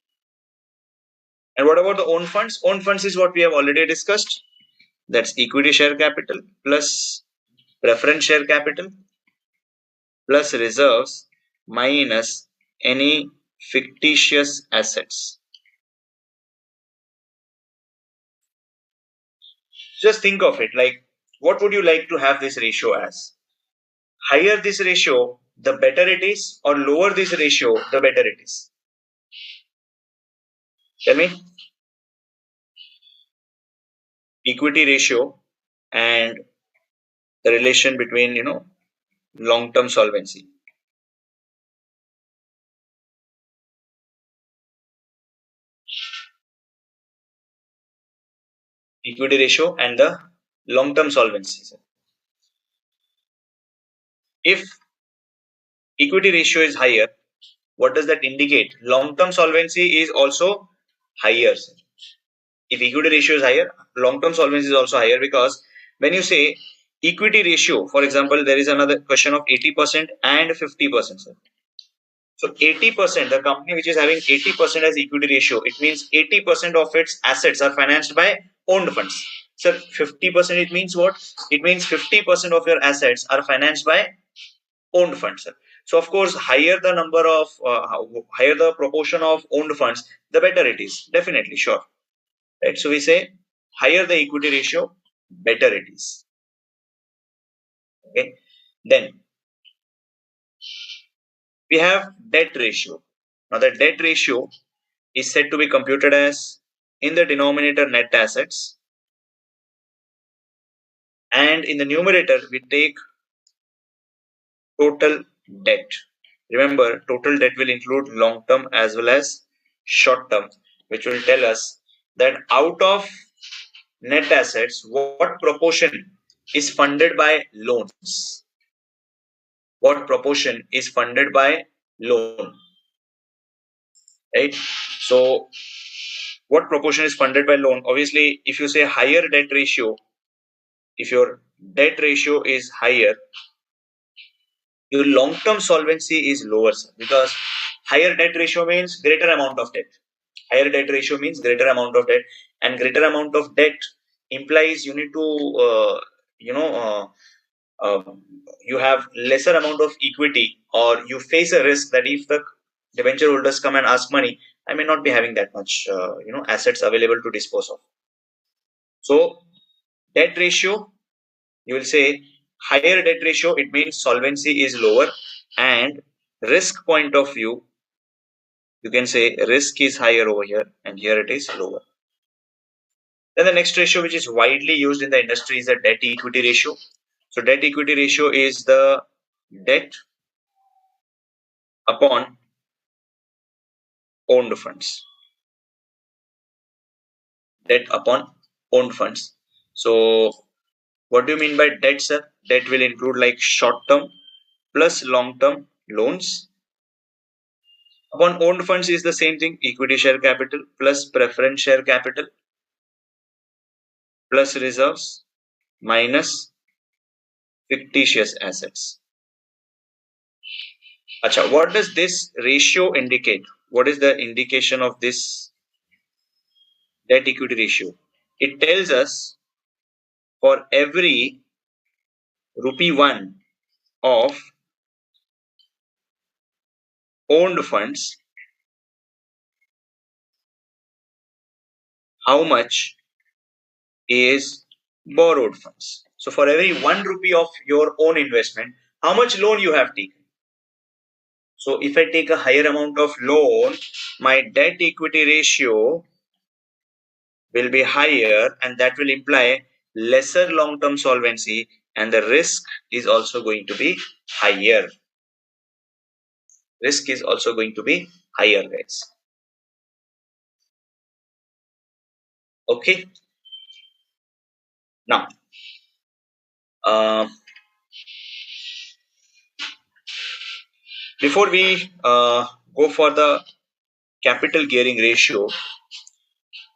And what about the own funds? Own funds is what we have already discussed. That's equity share capital plus preference share capital plus reserves minus any fictitious assets. Just think of it like, what would you like to have this ratio as? Higher this ratio, the better it is, or lower this ratio, the better it is. Tell me. Equity ratio and the relation between long term solvency. Equity ratio and the long term solvency. If equity ratio is higher, what does that indicate? Long term solvency is also higher. If equity ratio is higher, long term solvency is also higher, because when you say equity ratio, for example, there is another question of 80% and 50%. So 80%, the company which is having 80% as equity ratio, it means 80% of its assets are financed by owned funds. So 50%, it means what? It means 50% of your assets are financed by owned funds. So of course, higher the number of higher the proportion of owned funds, the better it is. Definitely, sure. Right. So we say higher the equity ratio, better it is. Okay. Then we have debt ratio. Now the debt ratio is said to be computed as in the denominator net assets, and in the numerator we take total debt. Remember, total debt will include long term as well as short term, which will tell us that out of net assets, what proportion is funded by loans? What proportion is funded by loan? Right? So, what proportion is funded by loan? Obviously, if you say higher debt ratio, if your debt ratio is higher, your long-term solvency is lower, sir, because higher debt ratio means greater amount of debt. Higher debt ratio means greater amount of debt, and greater amount of debt implies you need to, you know, you have lesser amount of equity, or you face a risk that if the debenture holders come and ask money, I may not be having that much, assets available to dispose of. So, debt ratio, you will say higher debt ratio, it means solvency is lower, and risk point of view, you can say risk is higher over here and here it is lower. Then the next ratio which is widely used in the industry is the debt equity ratio. So debt equity ratio is the debt upon owned funds. Debt upon owned funds. So what do you mean by debt, sir? Debt will include like short term plus long term loans. Upon owned funds is the same thing, equity share capital plus preference share capital plus reserves minus fictitious assets. Acha, what does this ratio indicate? What is the indication of this debt equity ratio? It tells us for every rupee 1 of owned funds, how much is borrowed funds. So for every 1 rupee of your own investment, how much loan you have taken? So if I take a higher amount of loan, my debt equity ratio will be higher, and that will imply lesser long term solvency, and the risk is also going to be higher. Risk is also going to be higher, guys. Okay. Now, uh, before we go for the capital gearing ratio,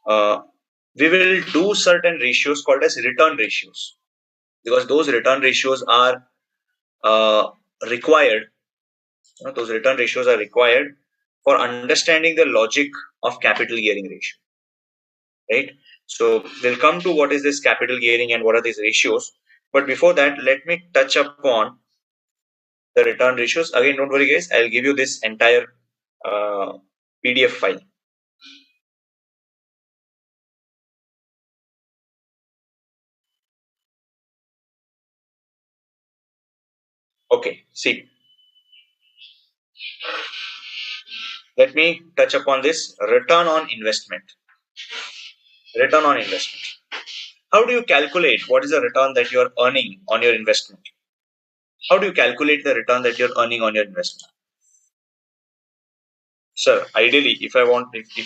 uh, we will do certain ratios called as return ratios, because those return ratios are uh, required. Those return ratios are required for understanding the logic of capital gearing ratio, right? So we'll come to what is this capital gearing and what are these ratios. But before that, let me touch upon the return ratios. Again, don't worry, guys. I'll give you this entire uh, PDF file. Okay. See, let me touch upon this return on investment. Return on investment. How do you calculate what is the return that you are earning on your investment? How do you calculate the return that you're earning on your investment? Sir, ideally, if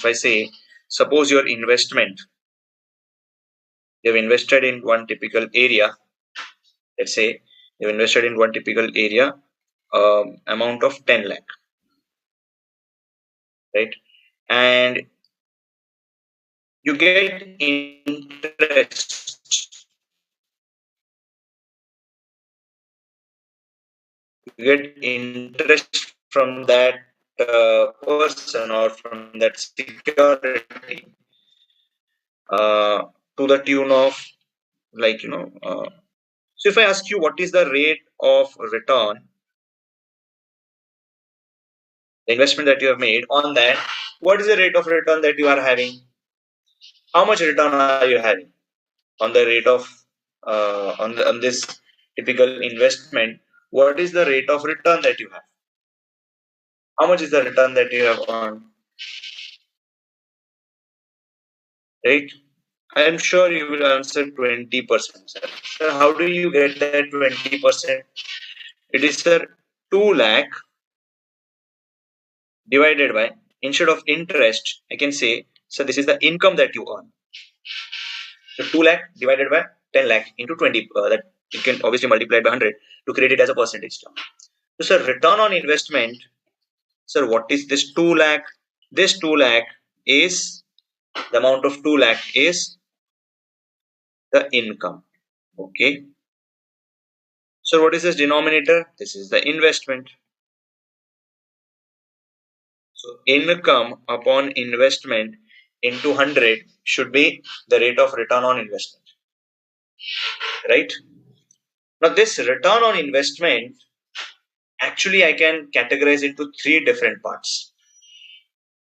I say, suppose your investment, you've invested in one typical area, let's say you've invested in one typical area, amount of 10 lakh, right? And you get interest, from that person or from that security uh, to the tune of, like, so if I ask you what is the rate of return, the investment that you have made on that, what is the rate of return that you are having? How much return are you having on the rate of on this typical investment? What is the rate of return that you have? How much is the return that you have on? Right? I am sure you will answer 20%. Sir. Sir, how do you get that 20%? It is, sir, 2 lakh divided by, instead of interest, I can say, so this is the income that you earn. So 2 lakh divided by 10 lakh into 20, that you can obviously multiply by 100 to create it as a percentage term. So, sir, return on investment, sir, what is this 2 lakh? This 2 lakh is, the amount of 2 lakh is the income. Okay. So, what is this denominator? This is the investment. So, income upon investment into 100 should be the rate of return on investment. Right? Now, this return on investment, actually, I can categorize into three different parts.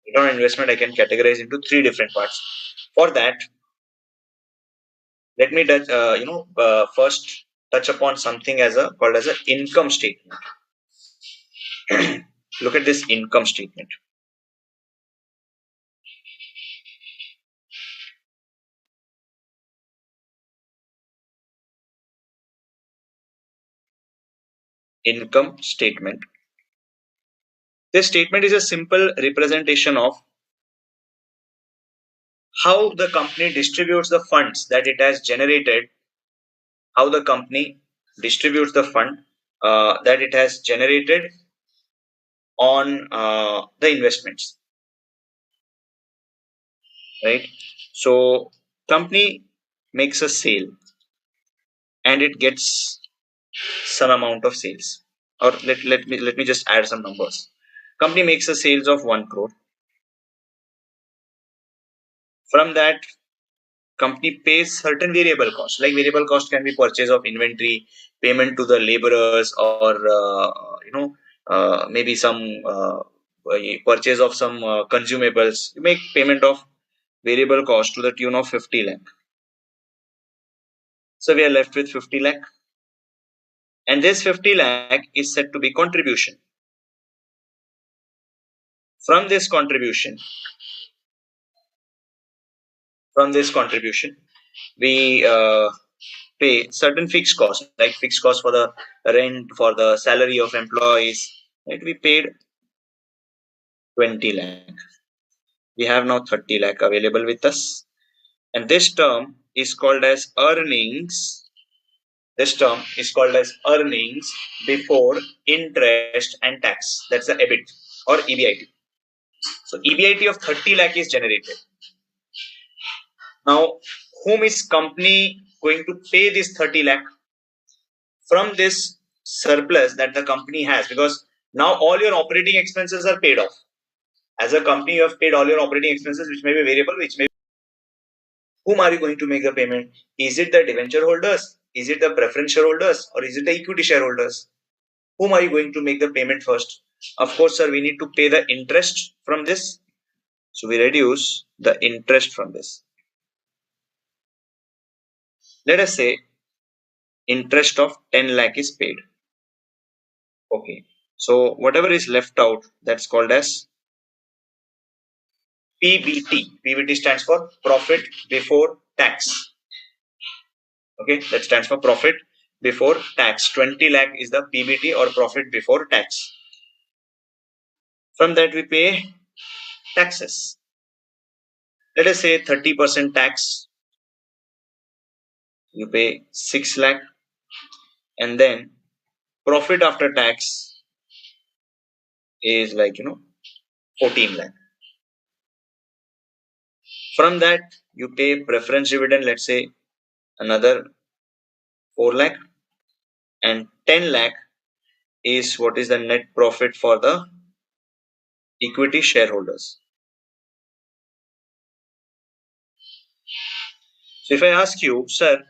Return on investment, I can categorize into three different parts. For that, let me first touch upon something as a called as an income statement. Look at this income statement. Income statement. This statement is a simple representation of how the company distributes the funds that it has generated, how the company distributes the fund that it has generated on the investments, right? So company makes a sale and it gets some amount of sales, or let me just add some numbers. Company makes a sales of 1 crore. From that, company pays certain variable costs, like variable cost can be purchase of inventory, payment to the laborers, or maybe some purchase of some consumables. You make payment of variable cost to the tune of 50 lakh. So we are left with 50 lakh, and this 50 lakh is said to be contribution. From this contribution, we pay certain fixed costs, like fixed costs for the rent, for the salary of employees. Right? We paid 20 lakh. We have now 30 lakh available with us, and this term is called as earnings. This term is called as earnings before interest and tax. That's the EBIT or EBIT. So EBIT of 30 lakh is generated. Now, whom is company going to pay this 30 lakh? From this surplus that the company has, because now all your operating expenses are paid off. As a company, you have paid all your operating expenses, which may be variable, which may. Whom are you going to make the payment? Is it the debenture holders? Is it the preference shareholders? Or is it the equity shareholders? Whom are you going to make the payment first? Of course, sir, we need to pay the interest from this. So we reduce the interest from this. Let us say interest of 10 lakh is paid. Okay. So whatever is left out, that's called as PBT. PBT stands for profit before tax. Okay, that stands for profit before tax. 20 lakh is the PBT or profit before tax. From that we pay taxes. Let us say 30% tax. You pay 6 lakh, and then profit after tax is 14 lakh. From that you pay preference dividend, let's say another 4 lakh, and 10 lakh is what is the net profit for the equity shareholders. So if I ask you, sir,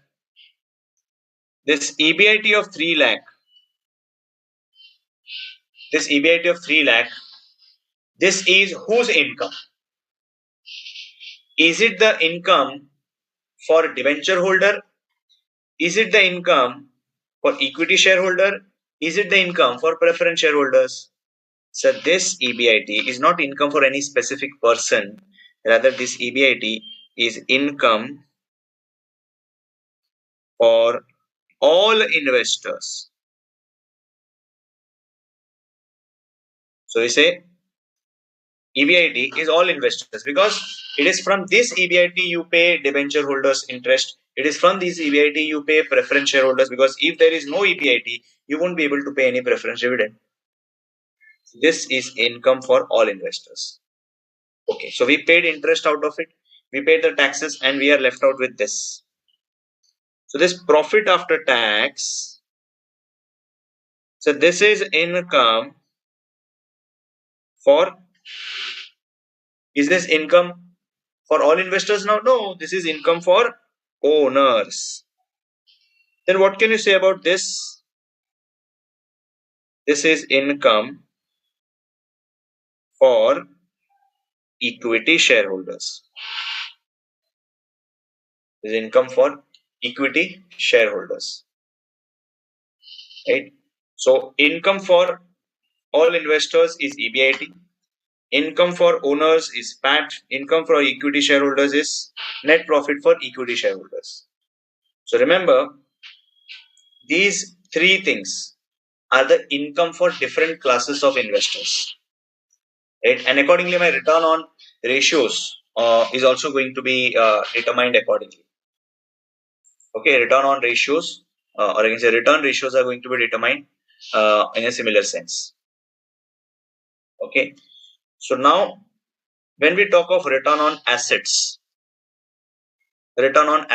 this EBIT of 3 lakh, this EBIT of 3 lakh, this is whose income? Is it the income for debenture holder? Is it the income for equity shareholder? Is it the income for preference shareholders? So this EBIT is not income for any specific person. Rather, this EBIT is income for all investors. So we say EBIT is all investors, because it is from this EBIT you pay debenture holders interest. It is from this EBIT you pay preference shareholders, because if there is no EBIT, you won't be able to pay any preference dividend. This is income for all investors. Okay, so we paid interest out of it, we paid the taxes, and we are left out with this. So this profit after tax, so this is income for, is this income for all investors now? No, this is income for owners. Then what can you say about this? This is income for equity shareholders. This is income for equity shareholders. Right? So income for all investors is EBIT. Income for owners is PAT. Income for equity shareholders is net profit for equity shareholders. So remember, these three things are the income for different classes of investors. Right? And accordingly, my return on ratios is also going to be determined accordingly. Okay, return on ratios, or I can say return ratios are going to be determined in a similar sense. Okay, so now when we talk of return on assets, so return on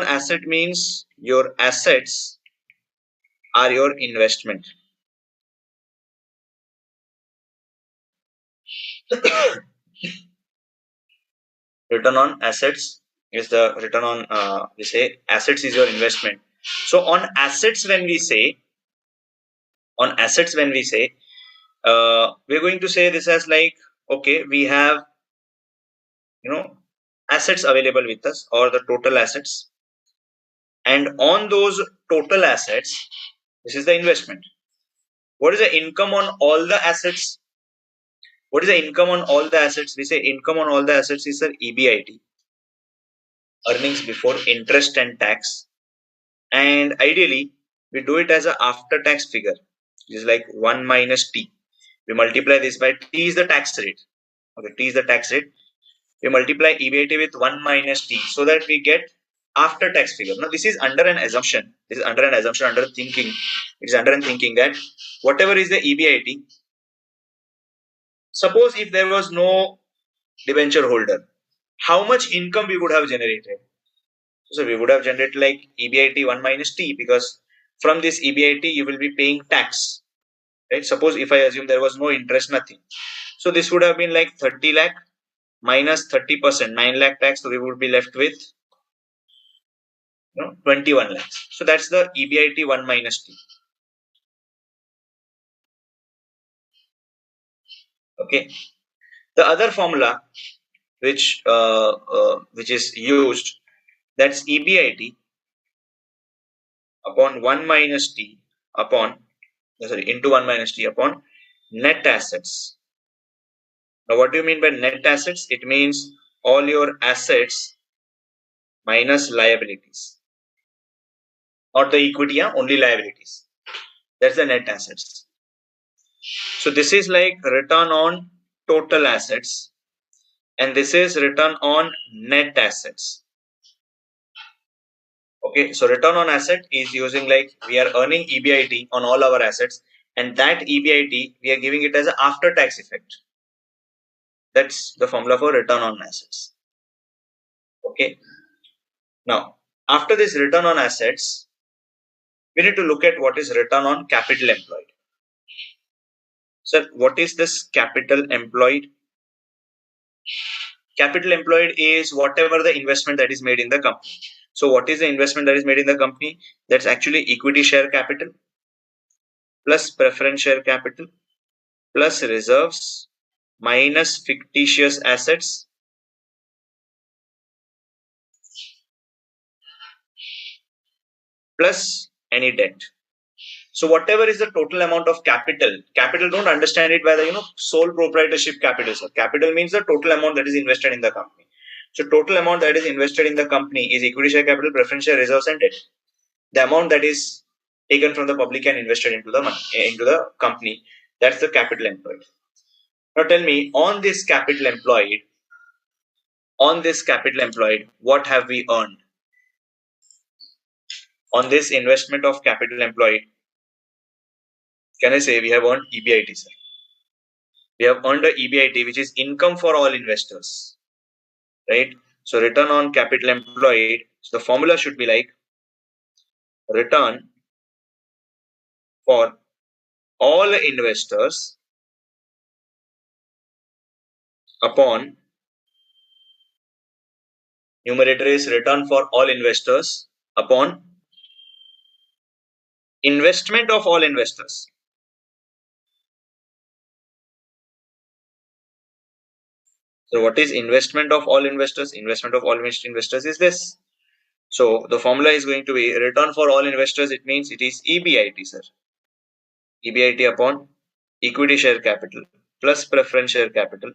asset means your assets are your investment. Return on assets is the return on, we say assets is your investment. So on assets, when we say, we're going to say this as like, okay, we have assets available with us, or the total assets, and on those total assets, this is the investment. What is the income on all the assets? What is the income on all the assets? We say income on all the assets is EBIT, earnings before interest and tax. And ideally, we do it as a after tax figure. It is like 1 minus T. We multiply this by T is the tax rate. Okay, T is the tax rate. We multiply EBIT with 1 minus T so that we get after tax figure. Now, this is under an assumption. This is under an assumption, under thinking. It is under an thinking that whatever is the EBIT, suppose if there was no debenture holder, how much income we would have generated? So we would have generated like EBIT 1 minus T, because from this EBIT you will be paying tax, right? Suppose if I assume there was no interest, nothing. So this would have been like 30 lakh minus 30%, 9 lakh tax. So we would be left with 21 lakhs. So that's the EBIT 1 minus T. Okay. The other formula which is used, that's EBIT upon 1 minus T upon into 1 minus T upon net assets. Now, what do you mean by net assets? It means all your assets minus liabilities. Not the equity, yeah? Only liabilities. That's the net assets. So this is like return on total assets, and this is return on net assets. Okay, so return on asset is using like we are earning EBIT on all our assets, and that EBIT we are giving it as an after tax effect. That's the formula for return on assets. Okay. Now, after this return on assets, we need to look at what is return on capital employed. So, what is this capital employed? Capital employed is whatever the investment that is made in the company. So, what is the investment that is made in the company? That's actually equity share capital plus preference share capital plus reserves minus fictitious assets plus any debt. So whatever is the total amount of capital, don't understand it by the sole proprietorship capital. So capital means the total amount that is invested in the company. So total amount that is invested in the company is equity share capital, preference share, reserves, and debt. The amount that is taken from the public and invested into the money, into the company, that's the capital employed. Now tell me, on this capital employed, what have we earned? On this investment of capital employed, can I say we have earned EBIT, sir? We have earned a EBIT, which is income for all investors, right? So return on capital employed, so the formula should be like return for all investors upon, numerator is return for all investors upon investment of all investors. So what is investment of all investors? Investment of all investors is this. So the formula is going to be return for all investors. It means it is EBIT, sir. EBIT upon equity share capital plus preference share capital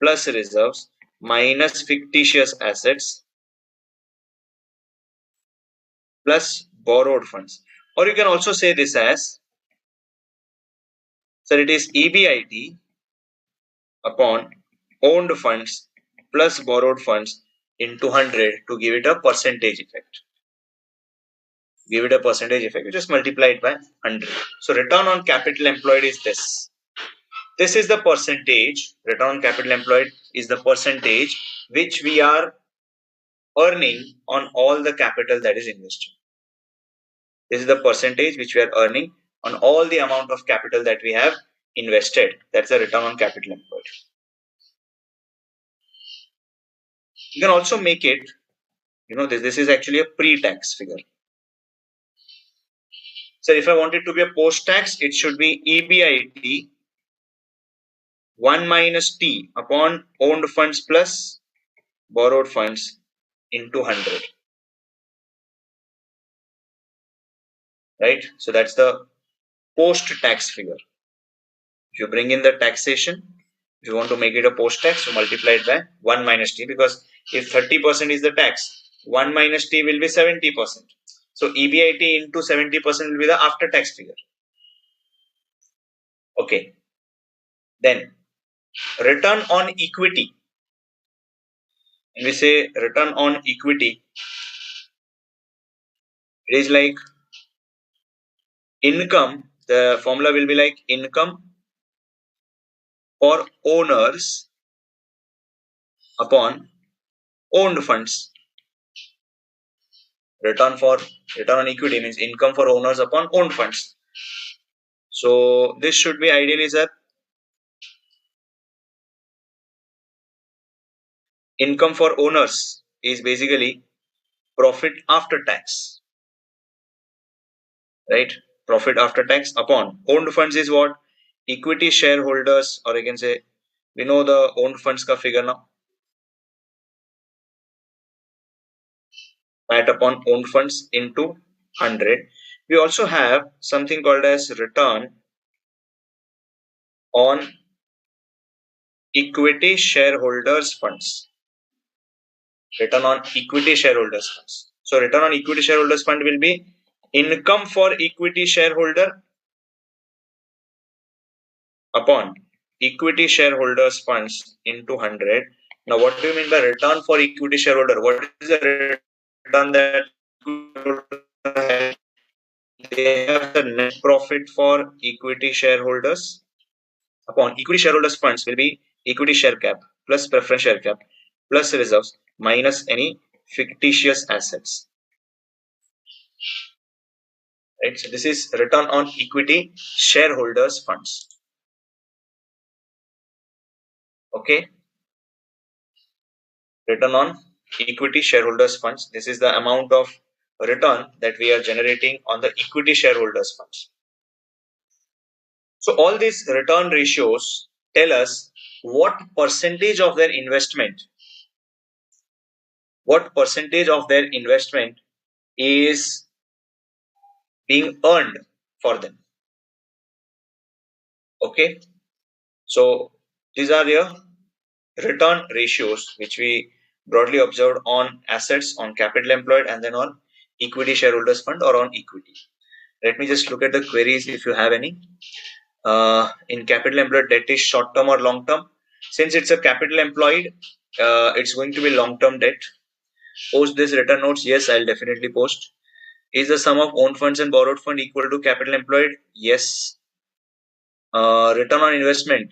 plus reserves minus fictitious assets plus borrowed funds. Or you can also say this as, so it is EBIT upon owned funds plus borrowed funds into 100 to give it a percentage effect. Give it a percentage effect. You just multiply it by 100. So return on capital employed is this. This is the percentage. Return on capital employed is the percentage which we are earning on all the capital that is invested. This is the percentage which we are earning on all the amount of capital that we have invested. That's the return on capital employed. You can also make it, this is actually a pre-tax figure. So if I want it to be a post-tax, it should be EBIT 1 minus T upon owned funds plus borrowed funds into 100. Right? So that's the post-tax figure. If you bring in the taxation, if you want to make it a post-tax, you multiply it by 1 minus t, because if 30% is the tax, 1 minus t will be 70%. So EBIT into 70% will be the after-tax figure. Okay. Then return on equity. When we say return on equity, it is like income. The formula will be like income for owners upon owned funds. Return on equity means income for owners upon owned funds. So this should be ideally, sir, income for owners is basically profit after tax, right? Profit after tax upon owned funds is what? Equity shareholders, or I can say, we know the owned funds ka figure now. PAT upon owned funds into 100. We also have something called as return on equity shareholders funds. Return on equity shareholders funds. So return on equity shareholders fund will be income for equity shareholder upon equity shareholders funds into 100. Now what do you mean by return for equity shareholder? What is the return that they have? The net profit for equity shareholders upon equity shareholders funds will be equity share cap plus preference share cap plus reserves minus any fictitious assets. Right? So this is return on equity shareholders funds. Okay. Return on equity shareholders funds. This is the amount of return that we are generating on the equity shareholders funds. So all these return ratios tell us what percentage of their investment is being earned for them. Okay. So these are your return ratios which we broadly observed on assets, on capital employed, and then on equity shareholders fund or on equity. Let me just look at the queries if you have any. In capital employed, debt is short term or long term. Since it's a capital employed, it's going to be long term debt. Post this return notes. Yes, I'll definitely post. Is the sum of owned funds and borrowed fund equal to capital employed? Yes. Return on investment.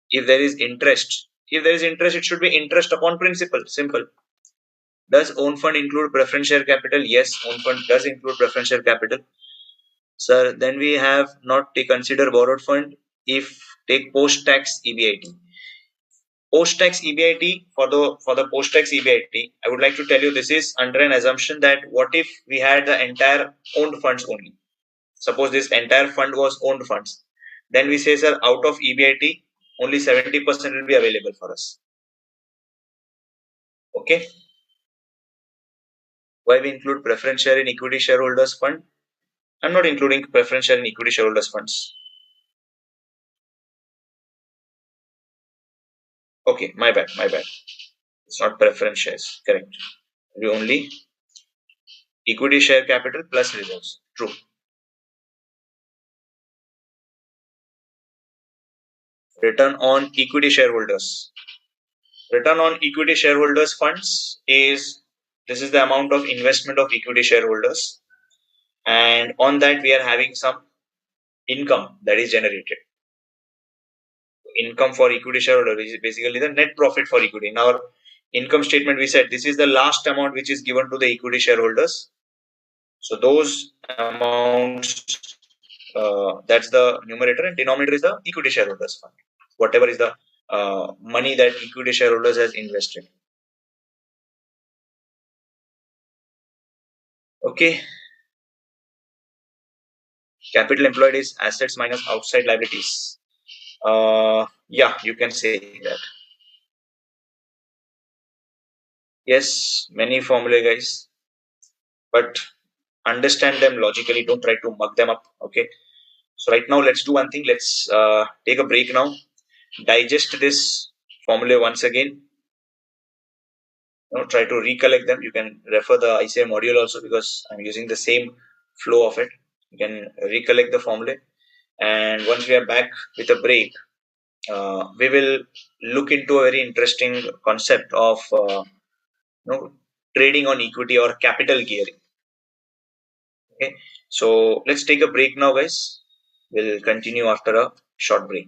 If there is interest, it should be interest upon principal. Simple. Does own fund include preference share capital? Yes, own fund does include preference share capital. Sir, then we have not to consider borrowed fund if take post-tax EBIT. Post-tax EBIT, for the post-tax EBIT, I would like to tell you this is under an assumption that what if we had the entire owned funds only. Suppose this entire fund was owned funds. Then we say, sir, out of EBIT, only 70% will be available for us. Okay. Why we include preference share in equity shareholders fund? I'm not including preference share in equity shareholders funds. Okay, my bad. It's not preference shares. Correct. We only equity share capital plus reserves. True. Return on equity shareholders. Return on equity shareholders funds is, this is the amount of investment of equity shareholders, and on that we are having some income that is generated. Income for equity shareholder, which is basically the net profit for equity. In our income statement, we said this is the last amount which is given to the equity shareholders. So those amounts, that's the numerator, and denominator is the equity shareholders fund. Whatever is the money that equity shareholders has invested. Okay. Capital employed is assets minus outside liabilities. Yeah, you can say that. Yes, many formulae, guys, but understand them logically. Don't try to mug them up. Okay. So right now, let's do one thing. Let's take a break now. Digest this formula once again. Try to recollect them. You can refer the ICAI module also because I'm using the same flow of it. You can recollect the formula. And once we are back with a break, we will look into a very interesting concept of trading on equity or capital gearing. Okay, so let's take a break now, guys. We'll continue after a short break.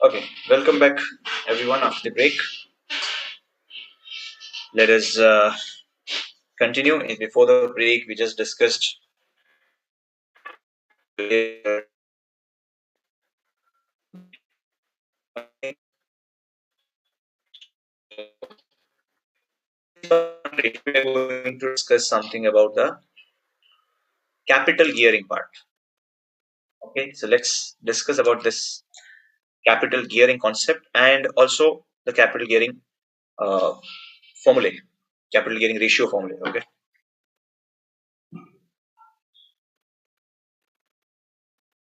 Okay, welcome back everyone after the break. Let us continue. Before the break, we just discussed we're going to discuss something about the capital gearing part. Okay, so let's discuss about this capital gearing concept and also the capital gearing uh, formulae, capital gearing ratio formulae. Okay,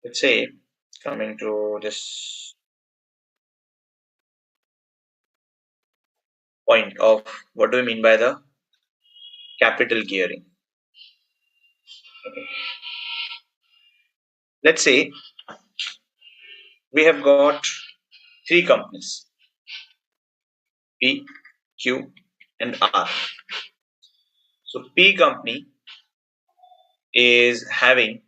let's say coming to this point of what do we mean by the capital gearing. Let's say we have got three companies P, Q, and R. So P company is having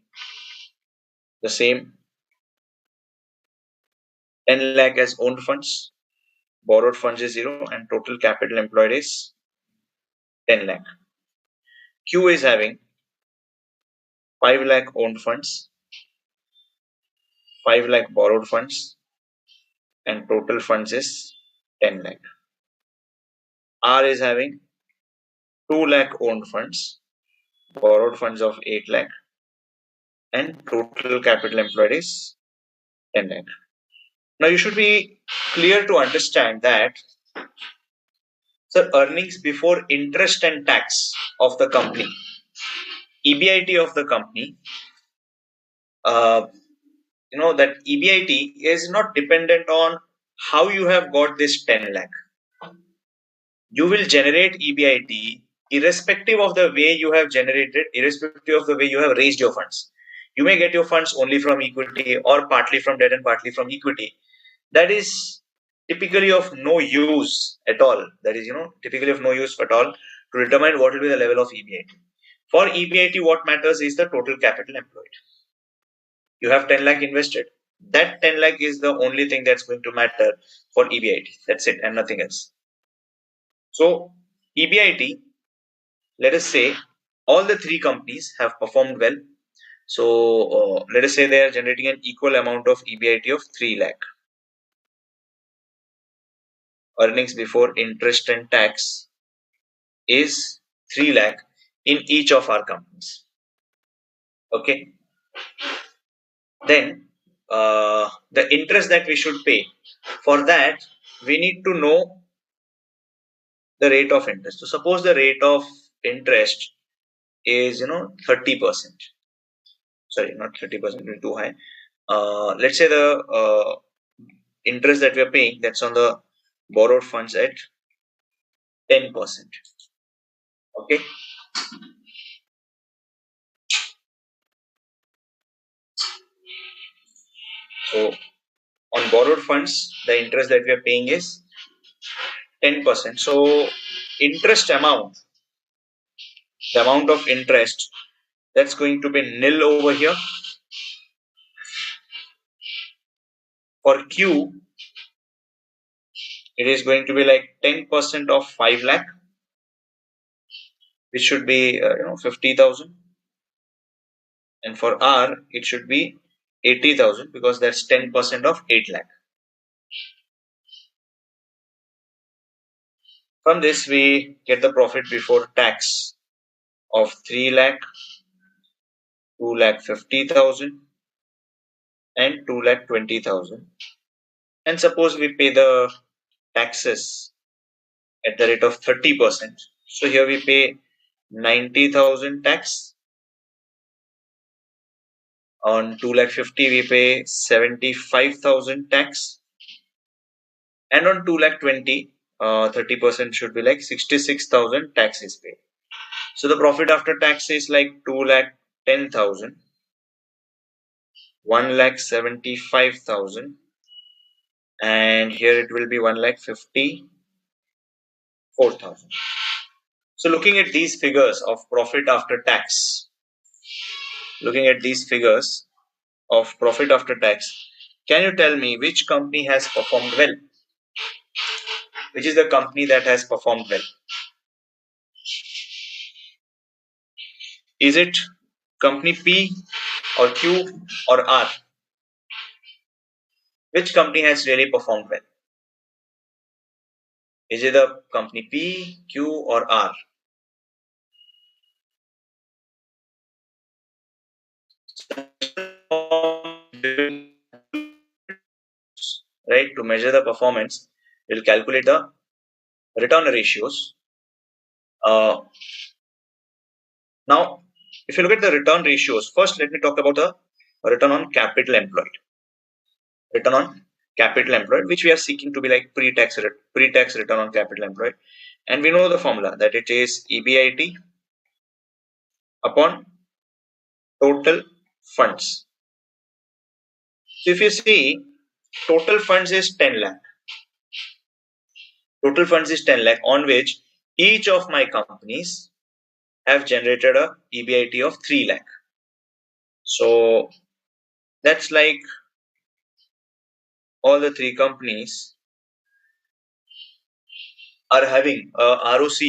the same 10 lakh as owned funds, borrowed funds is zero, and total capital employed is 10 lakh. Q is having 5 lakh owned funds, 5 lakh borrowed funds, and total funds is 10 lakh. R is having 2 lakh owned funds, borrowed funds of 8 lakh, and total capital employed is 10 lakh. Now you should be clear to understand that so earnings before interest and tax of the company, EBIT of the company, uh, that EBIT is not dependent on how you have got this 10 lakh. You will generate EBIT irrespective of the way you have generated, irrespective of the way you have raised your funds. You may get your funds only from equity or partly from debt and partly from equity. That is typically of no use at all. That is, typically of no use at all to determine what will be the level of EBIT. For EBIT, what matters is the total capital employed. You have 10 lakh invested. That 10 lakh is the only thing that's going to matter for EBIT. That's it and nothing else. So EBIT, let us say all the three companies have performed well. So let us say they are generating an equal amount of EBIT of 3 lakh. Earnings before interest and tax is 3 lakh in each of our companies. Okay. Then the interest that we should pay, for that we need to know the rate of interest. So suppose the rate of interest is 30%. Sorry, not 30%, too high. Let's say the interest that we are paying, that's on the borrowed funds at 10%. Okay. So on borrowed funds, the interest that we are paying is 10%. So interest amount, the amount of interest, that's going to be nil over here. For Q, it is going to be like 10% of 5 lakh, which should be 50,000. And for R, it should be 80,000 because that's 10% of 8 lakh. From this, we get the profit before tax of 3 lakh, 2 lakh 50,000, and 2 lakh 20,000. And suppose we pay the taxes at the rate of 30%. So here we pay 90,000 tax. On 2 lakh 50, we pay 75,000 tax. And on 2 lakh 20, 30% should be like 66,000 tax is paid. So the profit after tax is like 2 lakh 10,000, 1 lakh 75,000, and here it will be 1 lakh 54,000. So looking at these figures of profit after tax, looking at these figures of profit after tax, Can you tell me which company has performed well? Which is the company that has performed well? Is it company P or Q or R? Which company has really performed well? Is it the company P, Q or R? Right, to measure the performance, we'll calculate the return ratios. Now, if you look at the return ratios, first let me talk about the return on capital employed. Return on capital employed, which we are seeking to be like pre-tax return on capital employed, and we know the formula that it is EBIT upon total funds. So if you see, total funds is 10 lakh. Total funds is 10 lakh, on which each of my companies have generated a EBIT of 3 lakh. So that's like all the three companies are having a ROC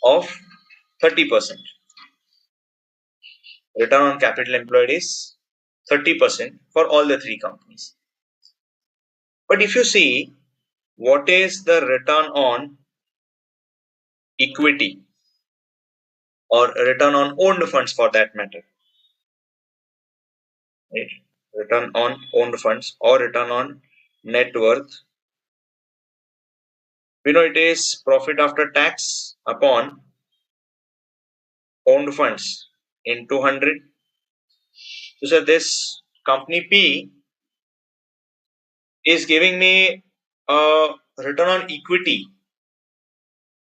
of 30%. Return on capital employed is 30% for all the three companies. But if you see, what is the return on equity or return on owned funds for that matter? Right? Return on owned funds or return on net worth. We know it is profit after tax upon owned funds in 200. So this company P is giving me a return on equity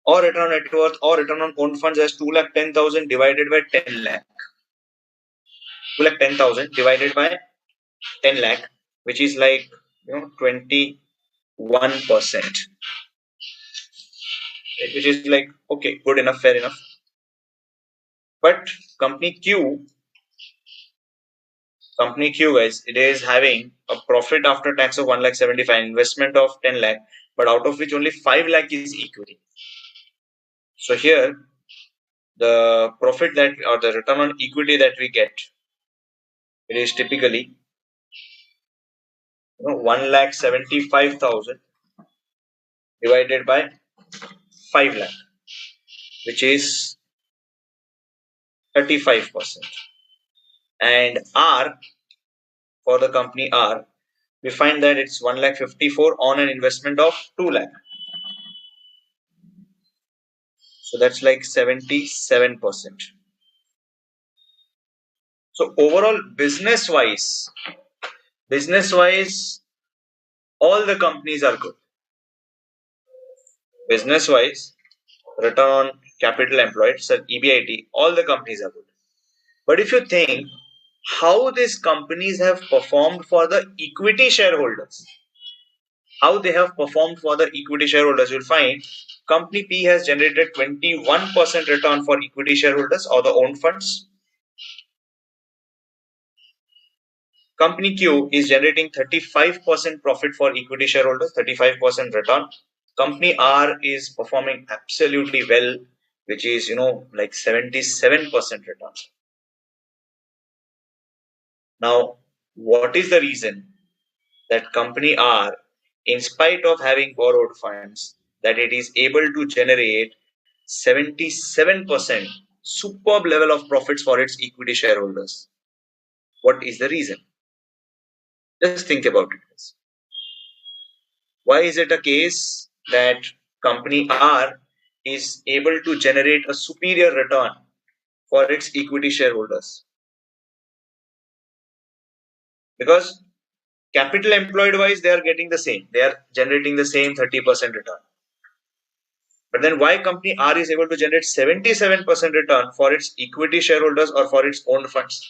or return on net worth or return on owned funds as 2,10,000 divided by 10 lakh. 2,10,000 divided by 10 lakh, which is like 21%. Which is like, okay, good enough, fair enough. But company Q guys, it is having a profit after tax of 1,75,000, investment of 10 lakh, but out of which only 5 lakh is equity. So here the profit that or the return on equity that we get, it is typically 1,75,000 divided by 5 lakh, which is 35%. And R, for the company R, we find that it's 1,54,000 on an investment of 2 lakh. So that's like 77%. So overall, business wise, all the companies are good. Business wise, return on capital employed, so EBIT, all the companies are good. But if you think how these companies have performed for the equity shareholders, you'll find company P has generated 21% return for equity shareholders or the owned funds. Company Q is generating 35% profit for equity shareholders, 35% return. Company R is performing absolutely well, which is like 77% return. Now, what is the reason that company R, in spite of having borrowed funds, that it is able to generate 77% superb level of profits for its equity shareholders? What is the reason? Just think about it. Why is it a case that company R is able to generate a superior return for its equity shareholders? Because capital employed wise, they are getting the same. They are generating the same 30% return. But then why company R is able to generate 77% return for its equity shareholders or for its owned funds?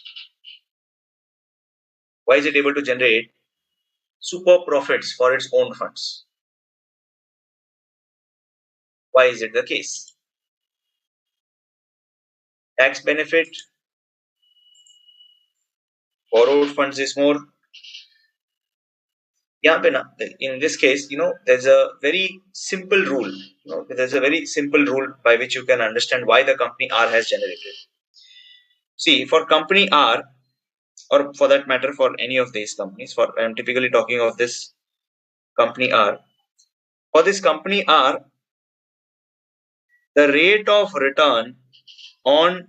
Why is it able to generate super profits for its own funds? Why is it the case? Tax benefit, borrowed funds is more, Yeah, Bina, in this case, there's a very simple rule. There's a very simple rule by which you can understand why the company R has generated. See, for company R, or for that matter, for any of these companies, for I'm typically talking of this company R. For this company R, the rate of return on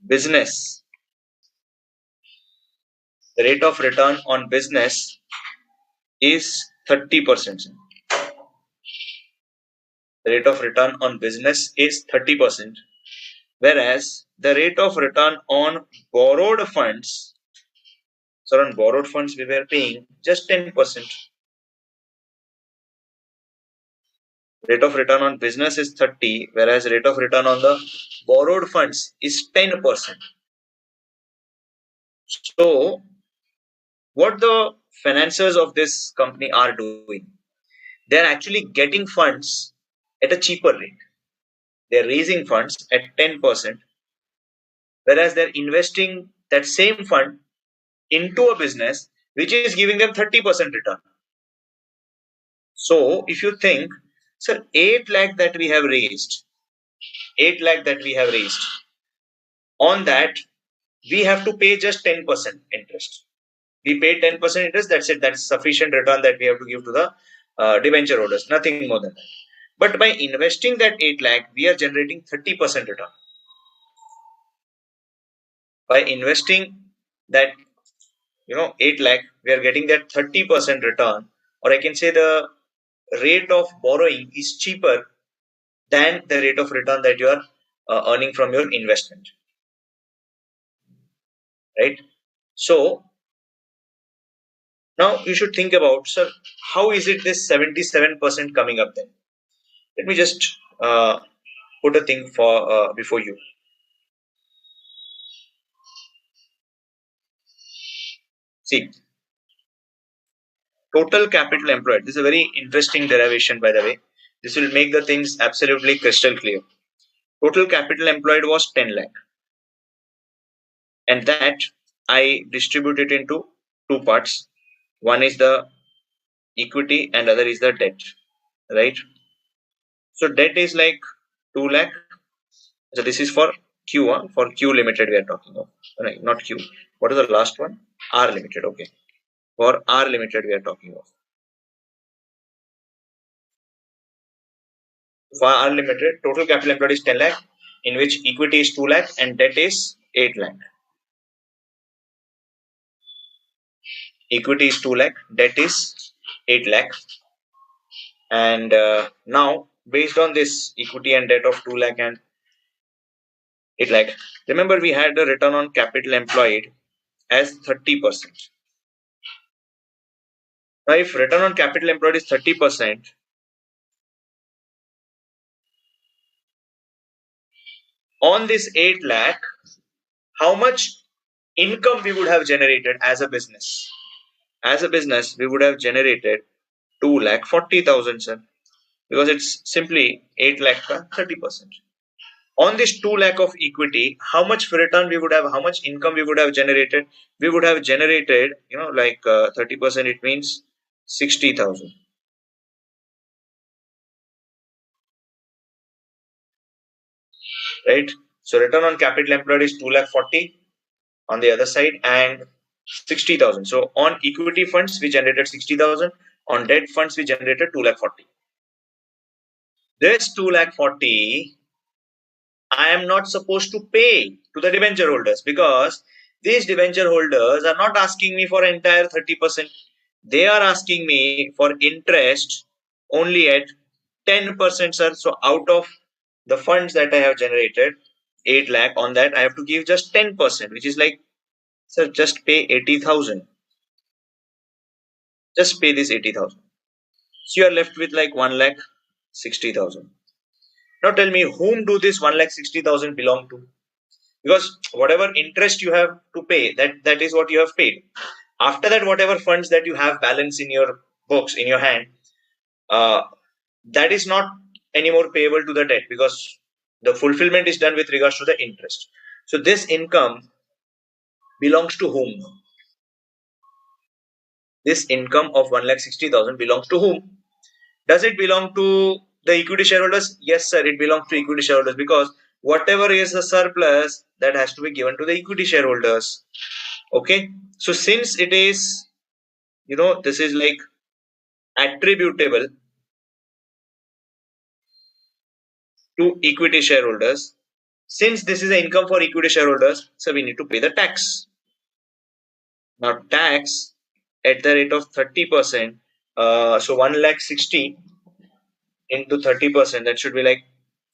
business, the rate of return on business is 30%. The rate of return on business is 30%, whereas the rate of return on borrowed funds, so on borrowed funds we were paying just 10%. Rate of return on business is 30, whereas rate of return on the borrowed funds is 10%. So what the financiers of this company are doing, they're actually getting funds at a cheaper rate. They're raising funds at 10%, whereas they're investing that same fund into a business which is giving them 30% return. So if you think, sir, 8 lakh that we have raised, 8 lakh that we have raised, on that we have to pay just 10% interest. We pay 10% interest, that's it, that's sufficient return that we have to give to the debenture holders, nothing more than that. But by investing that 8 lakh, we are generating 30% return. By investing that 8 lakh, we are getting that 30% return, or I can say the rate of borrowing is cheaper than the rate of return that you are earning from your investment, right? So now you should think about, sir, how is it this 77% coming up then? Let me just put a thing for before you. See, total capital employed. This is a very interesting derivation, by the way. This will make the things absolutely crystal clear. Total capital employed was 10 lakh, and that I distribute it into two parts. One is the equity and other is the debt, right? So debt is like 2 lakh. So this is for Q, for Q limited we are talking of. Not Q. What is the last one? R limited. Okay. For R limited we are talking of. For R limited, total capital employed is 10 lakh, in which equity is 2 lakh and debt is 8 lakh. Equity is 2 lakh, debt is 8 lakh. And now, based on this equity and debt of 2 lakh and 8 lakh, remember we had the return on capital employed as 30%. Now, if return on capital employed is 30%, on this 8 lakh, how much income we would have generated as a business? As a business, we would have generated 2 lakh 40,000, sir, because it's simply 8 lakh ka 30%. On this 2 lakh of equity, how much return we would have, how much income we would have generated? We would have generated, 30%, it means 60,000. Right? So return on capital employed is 2 lakh 40 on the other side and 60,000. So on equity funds, we generated 60,000. On debt funds, we generated 2 lakh 40. This 2 lakh 40, I am not supposed to pay to the debenture holders, because these debenture holders are not asking me for entire 30%. They are asking me for interest only at 10%, sir. So out of the funds that I have generated, 8 lakh, on that I have to give just 10%, which is like, sir, just pay 80,000. Just pay this 80,000. So you are left with like 1 lakh 60,000. Now tell me, whom do this 1 lakh 60,000 belong to? Because whatever interest you have to pay, that is what you have paid. After that, whatever funds that you have balance in your books, in your hand, that is not anymore payable to the debt, because the fulfillment is done with regards to the interest. So this income belongs to whom? this income of 1,60,000 belongs to whom? Does it belong to the equity shareholders? Yes, sir, it belongs to equity shareholders, because whatever is the surplus, that has to be given to the equity shareholders. Okay. So since it is, this is like attributable to equity shareholders, since this is an income for equity shareholders, so we need to pay the tax. Now tax at the rate of 30%, so 1,60,000 into 30%, that should be like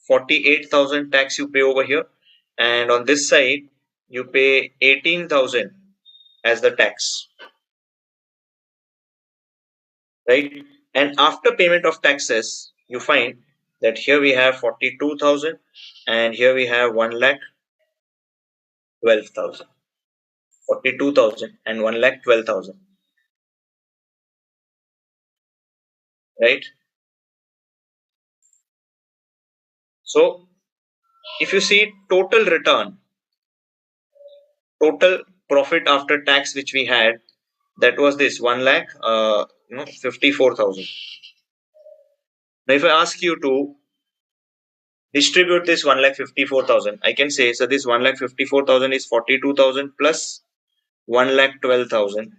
48,000 tax you pay over here, and on this side you pay 18,000 as the tax, right? And after payment of taxes, you find that here we have 42,000 and here we have 1,12,000. 42,000 and 1,12,000, right? So if you see total return, total profit after tax which we had, that was this 54,000. Now if I ask you to distribute this 1,54,000, I can say, so this 1,54,000 is 42,000 plus 1,12,000.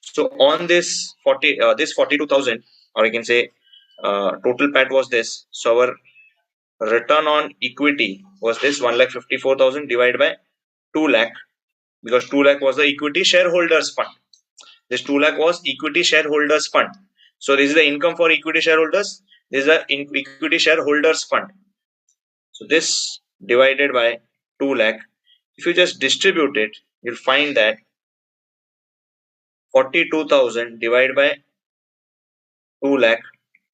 So on this 42,000, or I can say total PAT was this. So our return on equity was this 1,54,000 divided by 2 lakh, because 2 lakh was the equity shareholders fund. This 2 lakh was equity shareholders fund. So this is the income for equity shareholders. This is the equity shareholders fund. So this divided by 2 lakh, if you just distribute it, you'll find that 42,000 divided by 2 lakh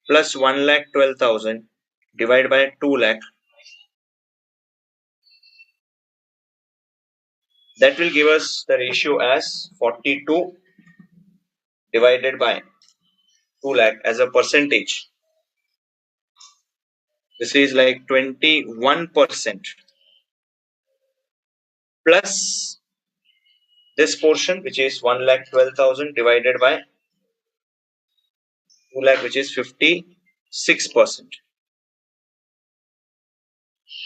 plus 1,12,000 divided by 2 lakh, that will give us the ratio as 42 divided by 2 lakh as a percentage. This is like 21% plus this portion, which is 1,12,000 divided by 2 lakh, which is 56%.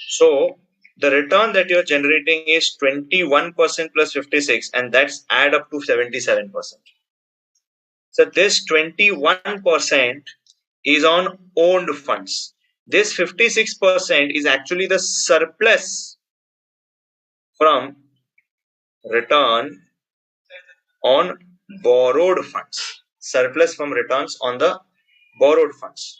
So the return that you're generating is 21% plus 56, and that's add up to 77%. So this 21% is on owned funds. This 56% is actually the surplus from return on borrowed funds. Surplus from returns on the borrowed funds.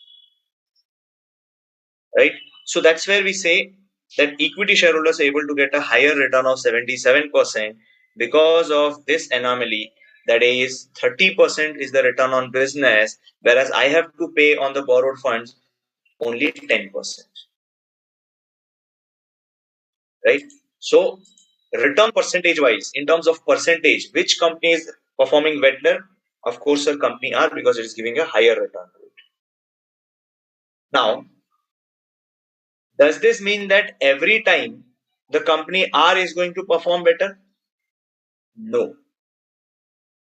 Right? So that's where we say that equity shareholders are able to get a higher return of 77% because of this anomaly. That is 30% is the return on business, whereas I have to pay on the borrowed funds only 10%. Right? So return percentage wise, in terms of percentage, which company is performing better? Of course, a company R, because it is giving a higher return to it. Now, does this mean that every time the company R is going to perform better? No.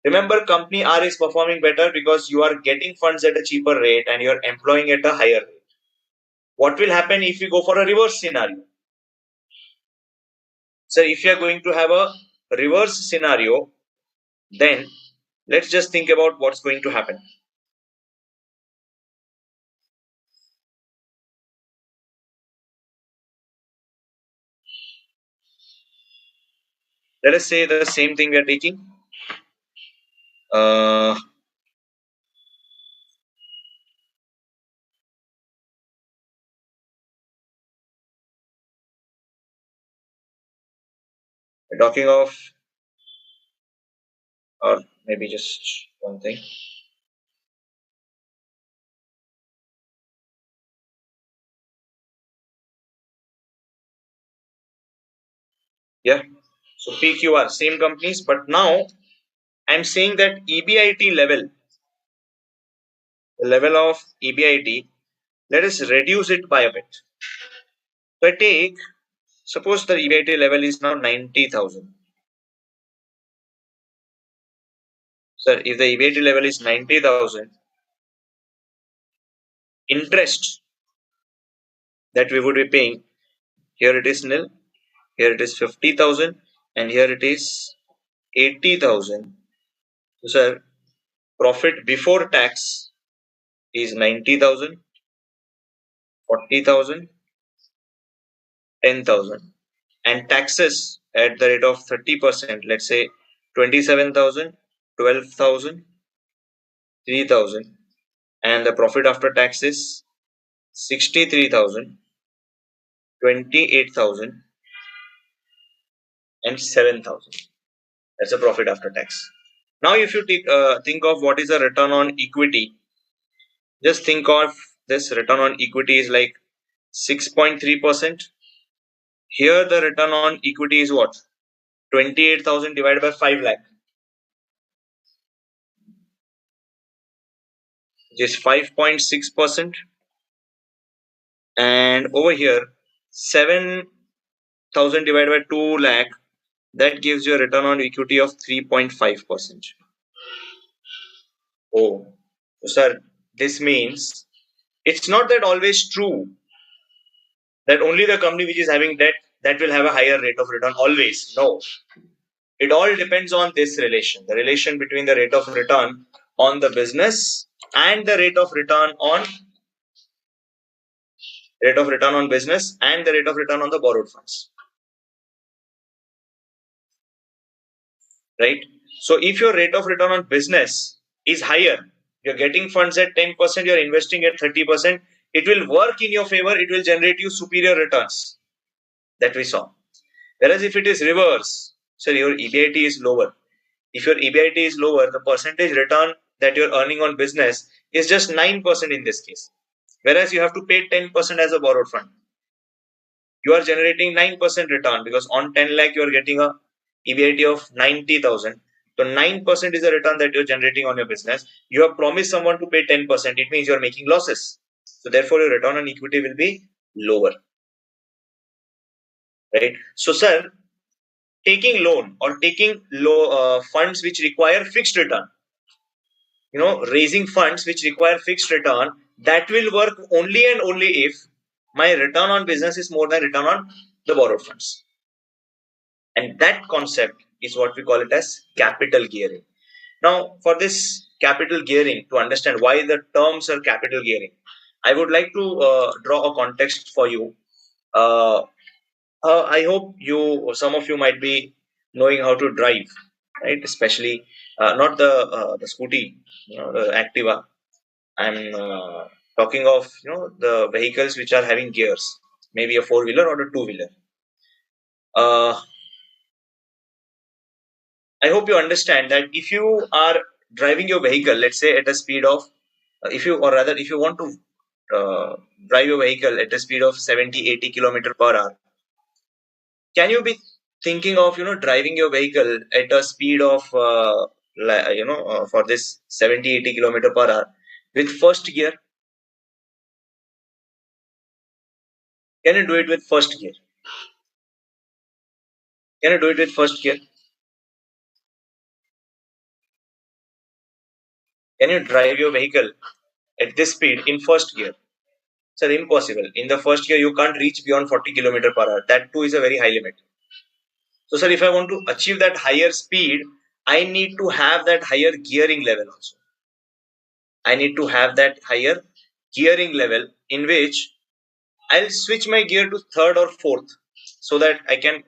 Remember, company R is performing better because you are getting funds at a cheaper rate and you are employing at a higher rate. What will happen if you go for a reverse scenario? So if you are going to have a reverse scenario, then let's just think about what's going to happen. Let us say the same thing we are taking. Uh, we're talking of, or maybe just one thing. Yeah. So PQR, same companies, but now I'm saying that EBIT level, the level of EBIT, let us reduce it by a bit. So I take, suppose the EBIT level is now 90,000. Sir, if the EBIT level is 90,000, interest that we would be paying, here it is nil, here it is 50,000, and here it is 80,000. So, sir, profit before tax is 90,000, 40,000, 10,000, and taxes at the rate of 30%, let's say 27,000, 12,000, 3,000, and the profit after tax is 63,000, 28,000, and 7,000. That's a profit after tax. Now, if you think of what is a return on equity, just think of this return on equity is like 6.3%. Here, the return on equity is what? 28,000 divided by 5 lakh, which is 5.6%. And over here, 7,000 divided by 2 lakh, that gives you a return on equity of 3.5%. Oh, so sir, this means it's not that always true that only the company which is having debt that will have a higher rate of return always. No, it all depends on this relation, the relation between the rate of return on the business and the rate of return on business and the rate of return on the borrowed funds, right? So if your rate of return on business is higher, you're getting funds at 10%, you're investing at 30%, it will work in your favor, it will generate you superior returns that we saw. Whereas if it is reverse, so your EBIT is lower. If your EBIT is lower, the percentage return that you're earning on business is just 9% in this case. Whereas you have to pay 10% as a borrowed fund. You are generating 9% return because on 10 lakh you are getting a EBIT of 90,000. So 9% is the return that you're generating on your business. You have promised someone to pay 10%. It means you're making losses. So therefore your return on equity will be lower. Right? So sir, taking loan or taking low funds which require fixed return, raising funds which require fixed return, that will work only and only if my return on business is more than return on the borrowed funds. And that concept is what we call it as capital gearing. Now, for this capital gearing, to understand why the terms are capital gearing, I would like to draw a context for you. Uh, I hope some of you might be knowing how to drive, right? Especially not the scooty, the Activa. I'm talking of the vehicles which are having gears, maybe a four-wheeler or a two-wheeler. Uh, I hope you understand that if you are driving your vehicle, let's say at a speed of, if you want to drive your vehicle at a speed of 70, 80 kilometer per hour, can you be thinking of, driving your vehicle at a speed of, for this 70, 80 kilometer per hour with first gear? Can you do it with first gear? Can you do it with first gear? Can you drive your vehicle at this speed in first gear? Sir, impossible. In the first gear, you can't reach beyond 40 kilometer per hour. That too is a very high limit. So, sir, if I want to achieve that higher speed, I need to have that higher gearing level also. I need to have that higher gearing level in which I'll switch my gear to third or fourth so that I can,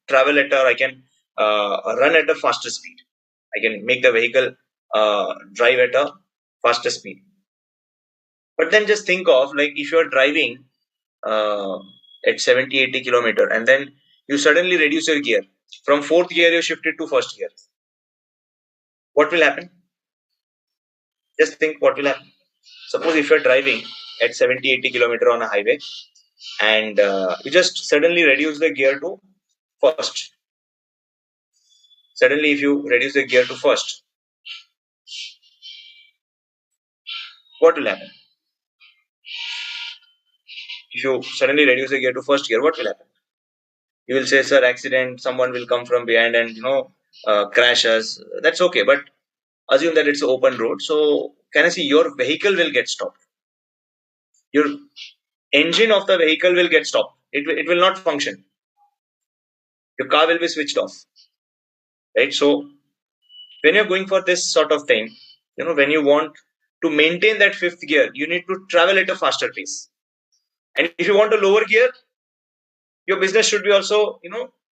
travel at I can run at a faster speed. I can make the vehicle drive at a faster speed. But then just think of like if you're driving uh, at 70, 80 kilometer and then you suddenly reduce your gear. From fourth gear, you shift it to first gear. What will happen? Just think what will happen. Suppose if you're driving at 70, 80 kilometer on a highway and you just suddenly reduce the gear to first. Suddenly, if you reduce the gear to first, what will happen? If you suddenly reduce the gear to first gear, what will happen? You will say, sir, accident, someone will come from behind and, crash us. That's okay. But Assume that it's an open road. So can I see your vehicle will get stopped? Your engine of the vehicle will get stopped. It will not function. Your car will be switched off. Right. So when you're going for this sort of thing, when you want to maintain that fifth gear, you need to travel at a faster pace. And if you want a lower gear, your business should be also,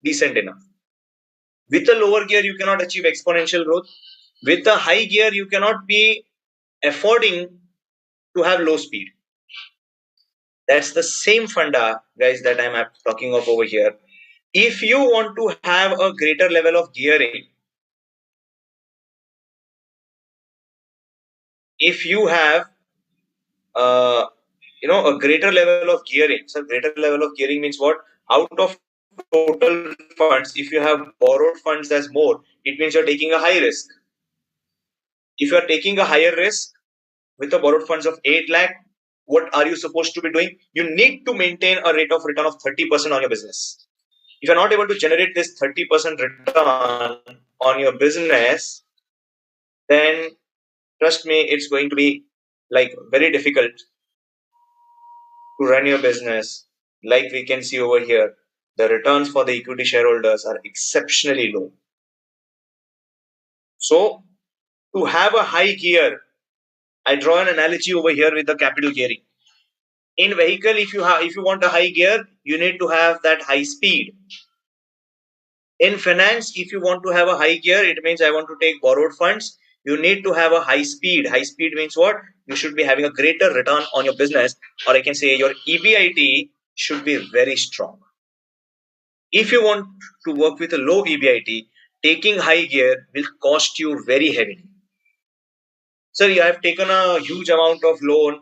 decent enough. With a lower gear, you cannot achieve exponential growth. With a high gear, you cannot be affording to have low speed. That's the same funda, guys, that I'm talking of over here. If you want to have a greater level of gearing, if you have uh, a greater level of gearing. So greater level of gearing means what? Out of total funds, if you have borrowed funds as more, it means you're taking a high risk. If you're taking a higher risk with a borrowed funds of 8 lakh, what are you supposed to be doing? You need to maintain a rate of return of 30% on your business. If you're not able to generate this 30% return on your business, then trust me, it's going to be like very difficult to run your business. Like we can see over here, the returns for the equity shareholders are exceptionally low. So to have a high gear, I draw an analogy over here with the capital gearing. In vehicle, if you want a high gear, you need to have that high speed. In finance, if you want to have a high gear, it means I want to take borrowed funds. You need to have a high speed. High speed means what? You should be having a greater return on your business, or I can say your EBIT should be very strong. If you want to work with a low EBIT, taking high gear will cost you very heavily. Sir, you have taken a huge amount of loan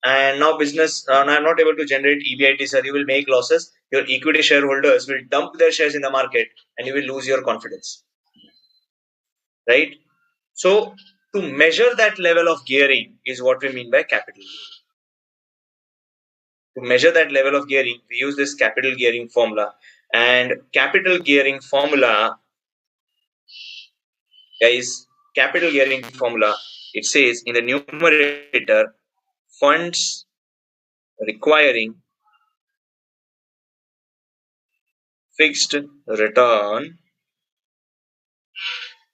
and now business, I'm not able to generate EBIT, sir. You will make losses. Your equity shareholders will dump their shares in the market and you will lose your confidence. Right? So, to measure that level of gearing is what we mean by capital. To measure that level of gearing, we use this capital gearing formula. And capital gearing formula, guys, capital gearing formula, it says in the numerator, funds requiring fixed return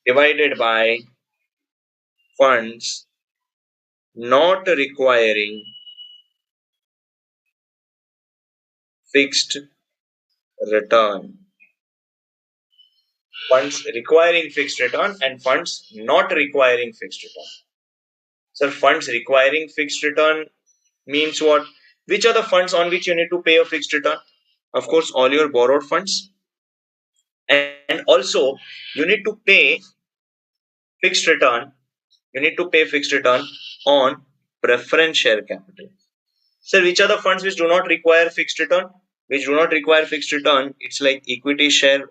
divided by funds not requiring fixed return. Funds requiring fixed return and funds not requiring fixed return. So funds requiring fixed return means what? Which are the funds on which you need to pay a fixed return? Of course, all your borrowed funds. And also, you need to pay fixed return. You need to pay fixed return on preference share capital. So, which are the funds which do not require fixed return? Which do not require fixed return, it's like equity share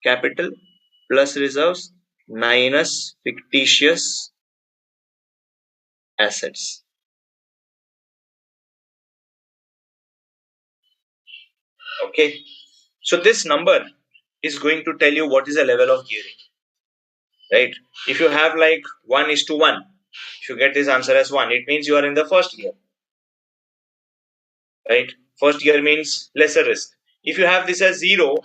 capital plus reserves minus fictitious assets. Okay. So this number is going to tell you what is the level of gearing. Right? If you have like 1:1, if you get this answer as 1, it means you are in the first gear. Right? First gear means lesser risk. If you have this as 0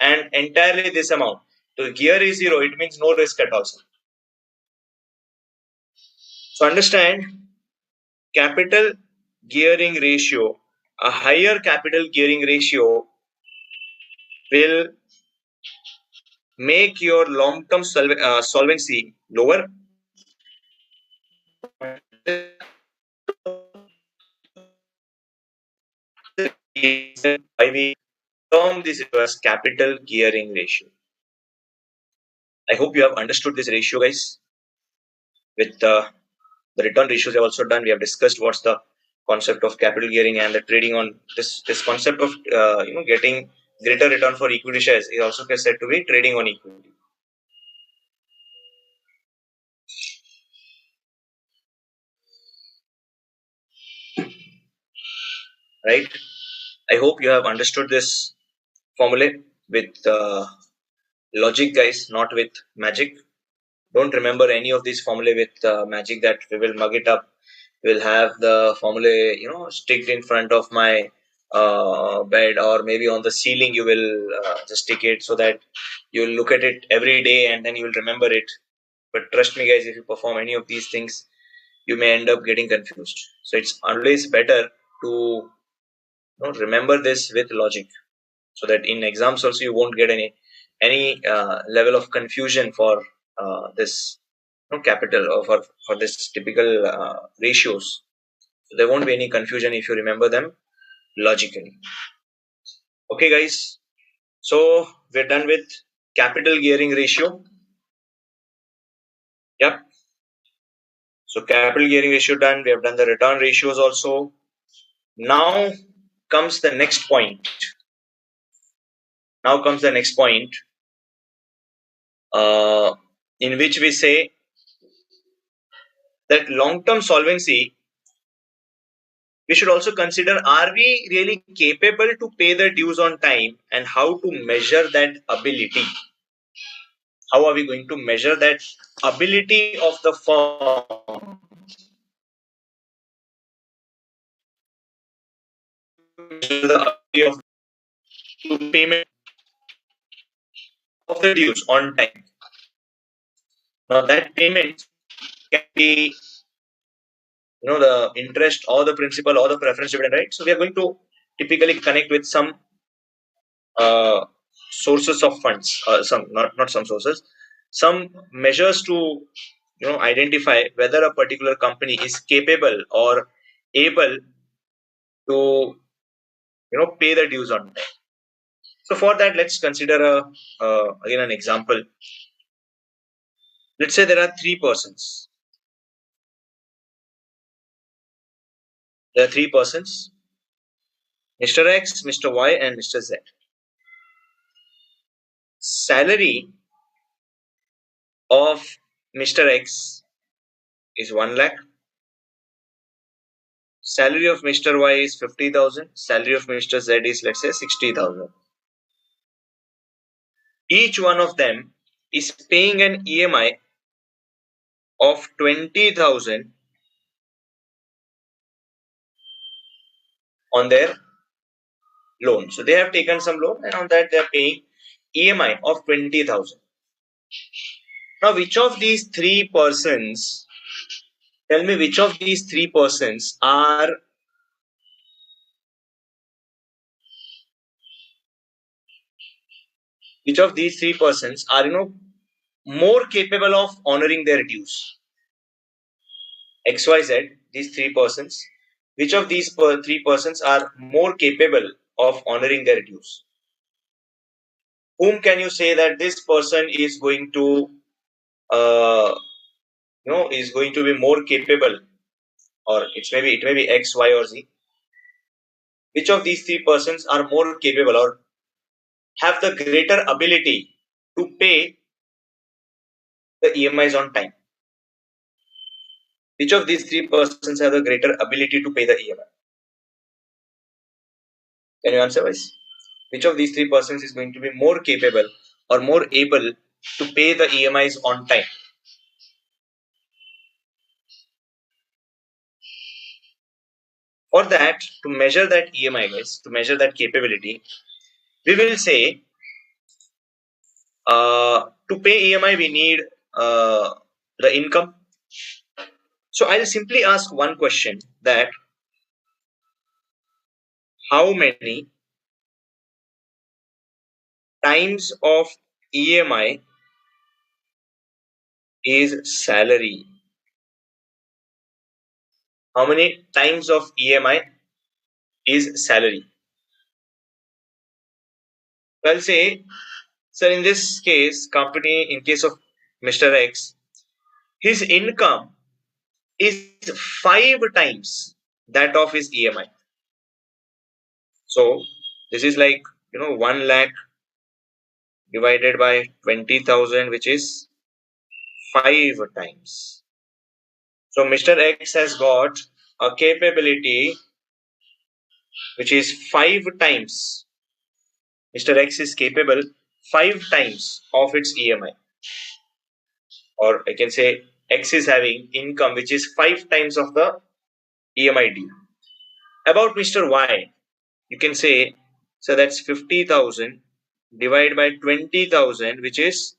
and entirely this amount, so gear is 0, it means no risk at all. So understand, capital gearing ratio, a higher capital gearing ratio will make your long-term solvency lower. Why we term this as capital gearing ratio. I hope you have understood this ratio, guys. With the return ratios we have also done, we have discussed what's the concept of capital gearing and the trading on this concept of getting greater return for equity shares is also said to be trading on equity. Right? I hope you have understood this formula with logic, guys, not with magic. don't remember any of these formulae with magic that we will mug it up. We'll have the formulae, sticked in front of my bed, or maybe on the ceiling. You will just stick it so that you'll look at it every day and then you will remember it. But trust me, guys, if you perform any of these things, you may end up getting confused. So it's always better to remember this with logic, so that in exams also you won't get any level of confusion for this capital, or for this typical ratios. So there won't be any confusion if you remember them logically. Okay, guys. So we're done with capital gearing ratio. Yep. So capital gearing ratio done. We have done the return ratios also. Now comes the next point. Uh, in which we say that long-term solvency, we should also consider, are we really capable to pay the dues on time, and how to measure that ability? How are we going to measure that ability of the firm the ability of to payment of the dues on time? Now that payment can be the interest or the principal or the preference dividend, right? So we are going to typically connect with some uh, sources of funds, some, not some sources, some measures to identify whether a particular company is capable or able to pay the dues on time. So for that, let's consider again an example. Let's say there are three persons. Mr. X, Mr. Y, and Mr. Z. Salary of Mr. X is 1 lakh. Salary of Mr. Y is 50,000. Salary of Mr. Z is, let's say, 60,000. Each one of them is paying an EMI of 20,000 on their loan. So they have taken some loan, and on that they are paying EMI of 20,000. Now, which of these three persons? Tell me, which of these three persons are more capable of honoring their dues? XYZ, these three persons. Which of these three persons are more capable of honoring their dues? Whom can you say that this person is going to is going to be more capable, or it may be X, Y, or Z? Which of these three persons are more capable or have the greater ability to pay the EMIs on time? Which of these three persons have the greater ability to pay the EMI? Can you answer, guys? Which of these three persons is going to be more capable or more able to pay the EMIs on time? For that, to measure that EMI, guys, to measure that capability, we will say to pay EMI, we need the income. So I'll simply ask one question, that how many times of EMI is salary? How many times of EMI is salary? So I'll say, sir, in this case, in case of Mr. X, his income is 5 times that of his EMI. So this is like 1 lakh divided by 20,000, which is 5 times. So Mr. X has got a capability which is 5 times. Mr. X is capable 5 times of its EMI. or I can say X is having income which is 5 times of the EMI due. About Mr. Y, you can say, so that's 50,000 divided by 20,000, which is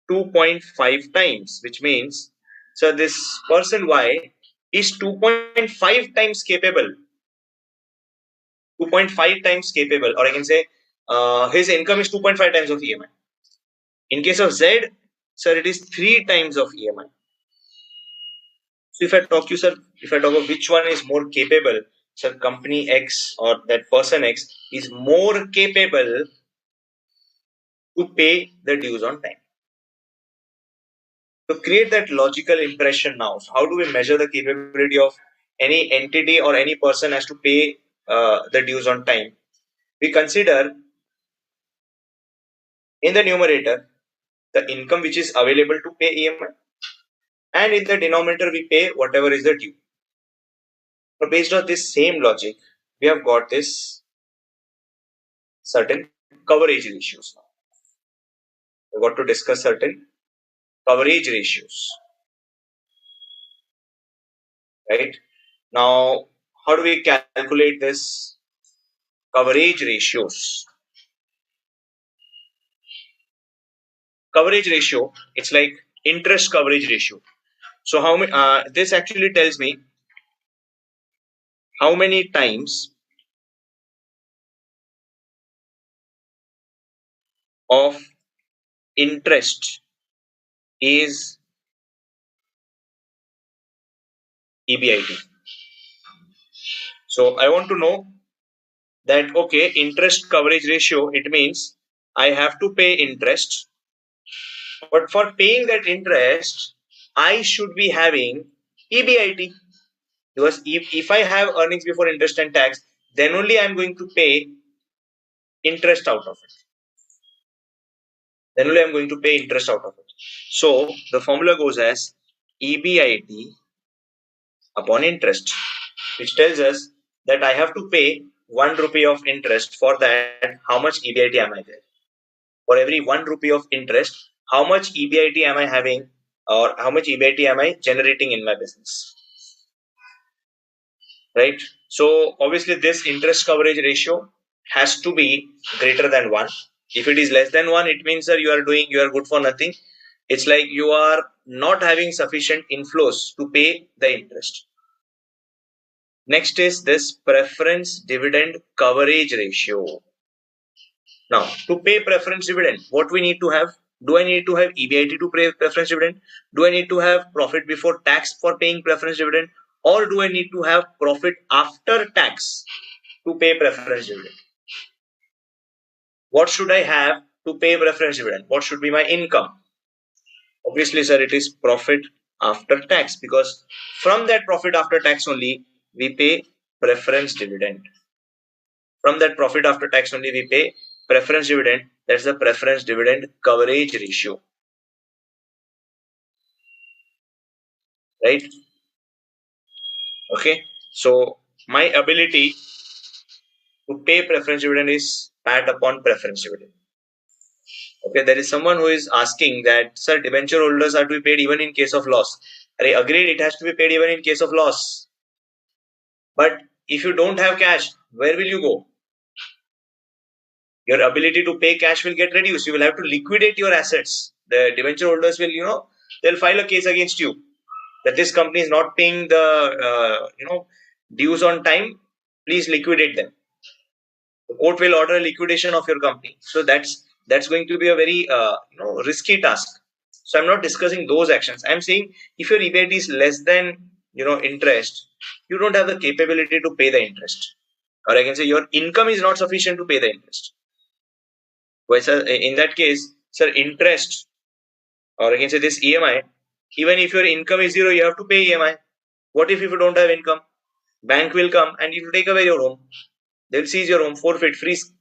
2.5 times, which means, so this person Y is 2.5 times capable, 2.5 times capable, or I can say his income is 2.5 times of EMI. In case of Z, sir, it is 3 times of EMI. So if I talk to you, sir, if I talk of which one is more capable, sir, company X or that person X is more capable to pay the dues on time. To create that logical impression now, so how do we measure the capability of any entity or any person as to pay the dues on time? We consider in the numerator the income which is available to pay EMI, and in the denominator we pay whatever is the due. So based on this same logic, we have got this certain coverage ratios now. We've got to discuss certain coverage ratios. Right? Now, how do we calculate this coverage ratios? Coverage ratio, it's like interest coverage ratio. So how many? This actually tells me how many times of interest is EBIT. So I want to know that, okay, interest coverage ratio, it means I have to pay interest, but for paying that interest, I should be having EBIT. Because if I have earnings before interest and tax, then only I'm going to pay interest out of it. Then only I'm going to pay interest out of it. So the formula goes as EBIT upon interest, which tells us that I have to pay 1 rupee of interest. For that, how much EBIT am I there? For every 1 rupee of interest, how much EBIT am I having, or how much EBIT am I generating in my business? Right? So obviously this interest coverage ratio has to be greater than 1. If it is less than 1, it means that you are good for nothing. It's like you are not having sufficient inflows to pay the interest. Next is this preference dividend coverage ratio. Now, to pay preference dividend, what we need to have? Do I need to have EBIT to pay preference dividend? Do I need to have profit before tax for paying preference dividend? Or do I need to have profit after tax to pay preference dividend? What should I have to pay preference dividend? What should be my income? Obviously, sir, it is profit after tax, because from that profit after tax only we pay preference dividend. From that profit after tax only we pay preference dividend. That's the preference dividend coverage ratio. Right? Okay. So my ability to pay preference dividend is pat upon preference dividend. Okay, there is someone who is asking that, sir, debenture holders are to be paid even in case of loss. I agreed, it has to be paid even in case of loss. But if you don't have cash, where will you go? Your ability to pay cash will get reduced. You will have to liquidate your assets. The debenture holders will, they'll file a case against you that this company is not paying the, dues on time. Please liquidate them. The court will order liquidation of your company. So that's going to be a very risky task. So I'm not discussing those actions. I'm saying if your EBIT is less than interest, you don't have the capability to pay the interest, or I can say your income is not sufficient to pay the interest. Well, sir, in that case, sir, interest, or I can say this EMI, even if your income is zero, you have to pay EMI. What if you don't have income? Bank will come and it will take away your home. They'll seize your home, forfeit, freeze.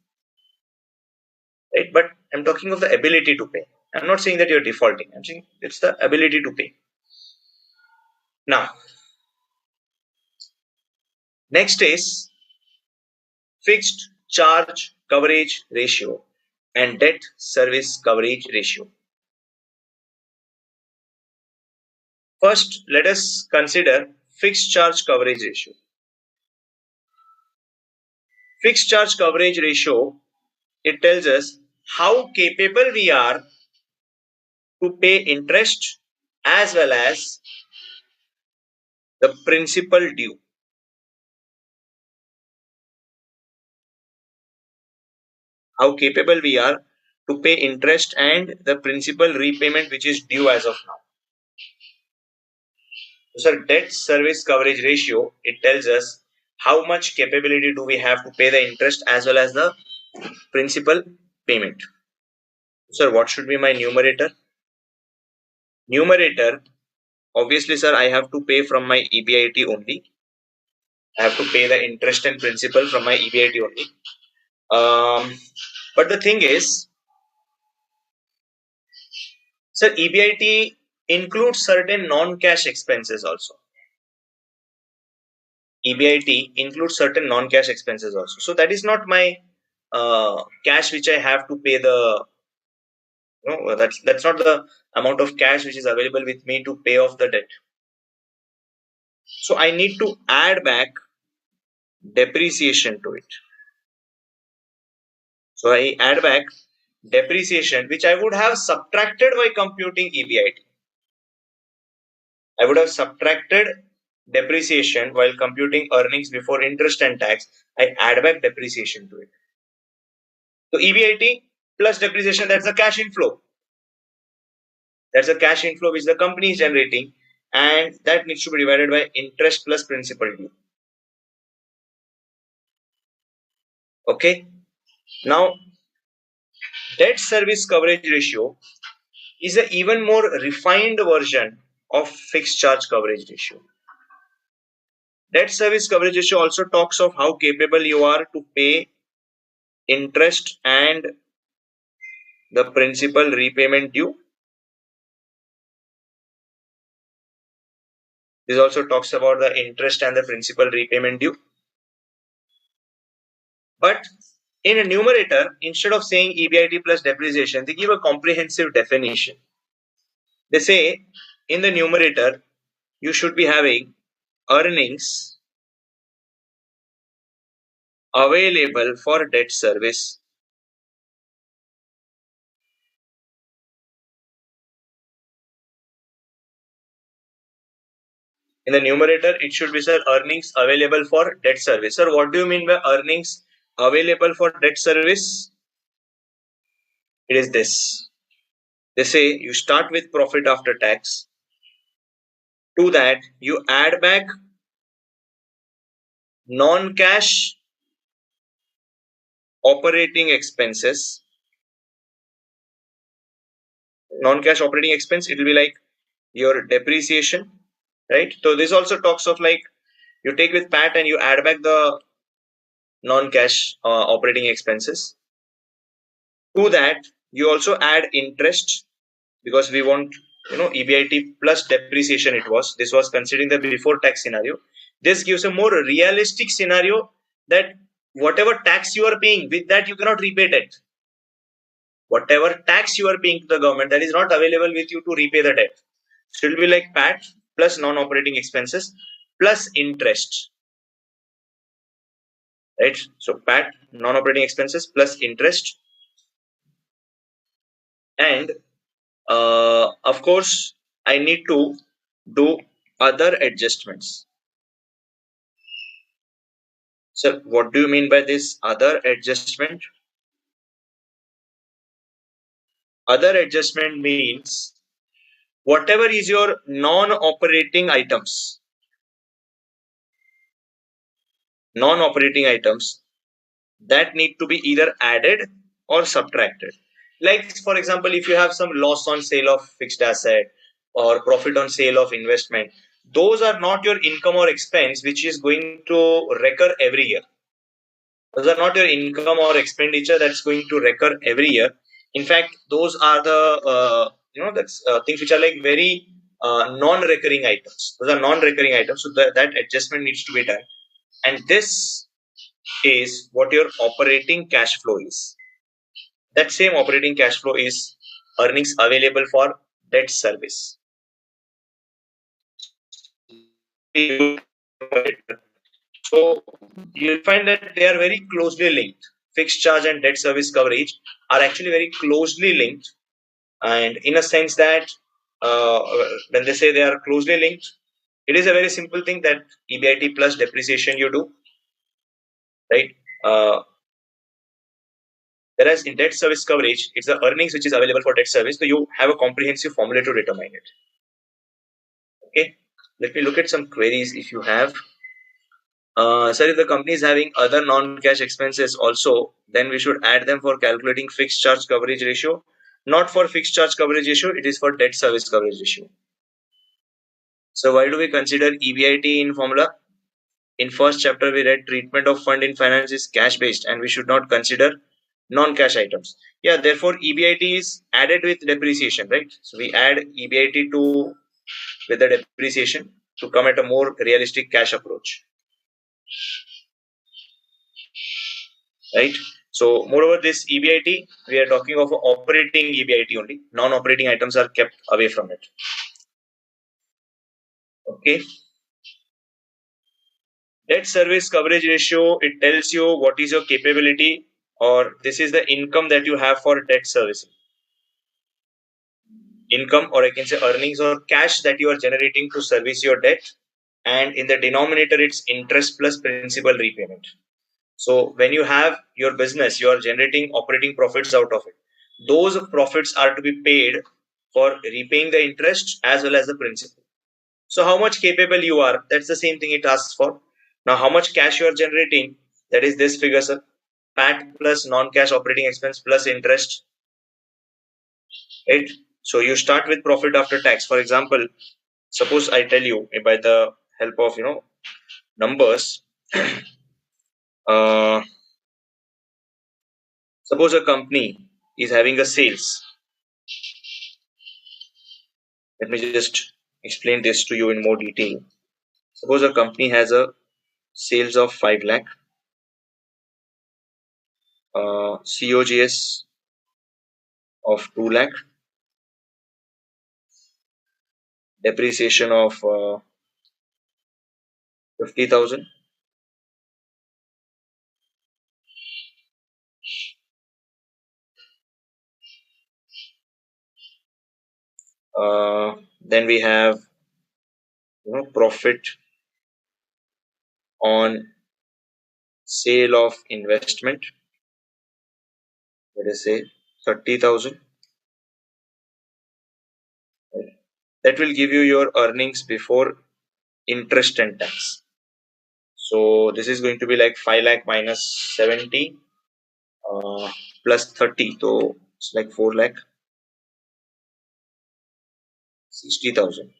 Right? But I'm talking of the ability to pay. I'm not saying that you're defaulting. I'm saying it's the ability to pay. Now, next is fixed charge coverage ratio and debt service coverage ratio. First, let us consider fixed charge coverage ratio. Fixed charge coverage ratio, it tells us how capable we are to pay interest as well as the principal due. How capable we are to pay interest and the principal repayment which is due as of now. So, sir, debt service coverage ratio, it tells us how much capability do we have to pay the interest as well as the principal payment. Sir, what should be my numerator? Numerator, obviously, sir, I have to pay from my EBIT only. I have to pay the interest and principal from my EBIT only. But the thing is, sir, EBIT includes certain non-cash expenses also. EBIT includes certain non-cash expenses also. So that is not my cash which I have to pay the. No, that's not the amount of cash which is available with me to pay off the debt. So I need to add back depreciation to it. So I add back depreciation which I would have subtracted by computing EBIT. I would have subtracted depreciation while computing earnings before interest and tax. I add back depreciation to it. So EBIT plus depreciation, that's a cash inflow. That's a cash inflow which the company is generating, and that needs to be divided by interest plus principal due. Okay. Now, debt service coverage ratio is an even more refined version of fixed charge coverage ratio. Debt service coverage ratio also talks of how capable you are to pay interest and the principal repayment due. This also talks about the interest and the principal repayment due. But in a numerator, instead of saying EBIT plus depreciation, they give a comprehensive definition. They say in the numerator, you should be having earnings available for debt service. In the numerator, it should be, sir, earnings available for debt service. Sir, what do you mean by earnings available for debt service? It is this. They say you start with profit after tax. To that, you add back non-cash operating expenses. Non-cash operating expense, it will be like your depreciation, right? So this also talks of like you take with PAT and you add back the non-cash operating expenses. To that, you also add interest because we want, EBIT plus depreciation. This was considering the before tax scenario. This gives a more realistic scenario that whatever tax you are paying, with that you cannot repay debt. Whatever tax you are paying to the government, that is not available with you to repay the debt. So it will be like PAT plus non-operating expenses plus interest. Right? So PAT, non-operating expenses plus interest. And of course, I need to do other adjustments. So what do you mean by this other adjustment? Other adjustment means whatever is your non-operating items, that need to be either added or subtracted. Like for example, if you have some loss on sale of fixed asset or profit on sale of investment, those are not your income or expense which is going to recur every year. Those are not your income or expenditure that's going to recur every year. In fact, those are the that's things which are like very non-recurring items. Those are non-recurring items, so that adjustment needs to be done. And this is what your operating cash flow is. That same operating cash flow is earnings available for debt service. So you'll find that they are very closely linked. Fixed charge and debt service coverage are actually very closely linked, and in a sense that uh, when they say they are closely linked, it is a very simple thing that EBIT plus depreciation you do, right? Uh, Whereas in debt service coverage, it's the earnings which is available for debt service. So you have a comprehensive formula to determine it. Okay. Let me look at some queries if you have. Sir, if the company is having other non-cash expenses also, then we should add them for calculating fixed charge coverage ratio. Not for fixed charge coverage ratio, it is for debt service coverage ratio. So why do we consider EBIT in formula? In first chapter, we read treatment of fund in finance is cash based and we should not consider non-cash items. Yeah, therefore EBIT is added with depreciation, right? So we add EBIT to with the depreciation to come at a more realistic cash approach, right? So moreover, this EBIT, we are talking of operating EBIT only. Non-operating items are kept away from it. Okay. Debt service coverage ratio, it tells you what is your capability, or this is the income that you have for debt servicing. Income, or I can say earnings or cash that you are generating to service your debt, and in the denominator it's interest plus principal repayment. So when you have your business, you are generating operating profits out of it. Those profits are to be paid for repaying the interest as well as the principal. So how much capable you are, that's the same thing it asks for. Now how much cash you are generating, that is this figure, sir. PAT plus non-cash operating expense plus interest, right? So you start with profit after tax. For example, suppose I tell you by the help of numbers, uh, suppose a company is having a sales. Let me just explain this to you in more detail. Suppose a company has a sales of 5 lakh, COGS of 2 lakh, depreciation of 50,000. Then we have profit on sale of investment. Let us say 30,000. That will give you your earnings before interest and tax. So this is going to be like 5 lakh minus 70 plus 30. So it's like 4 lakh 60,000.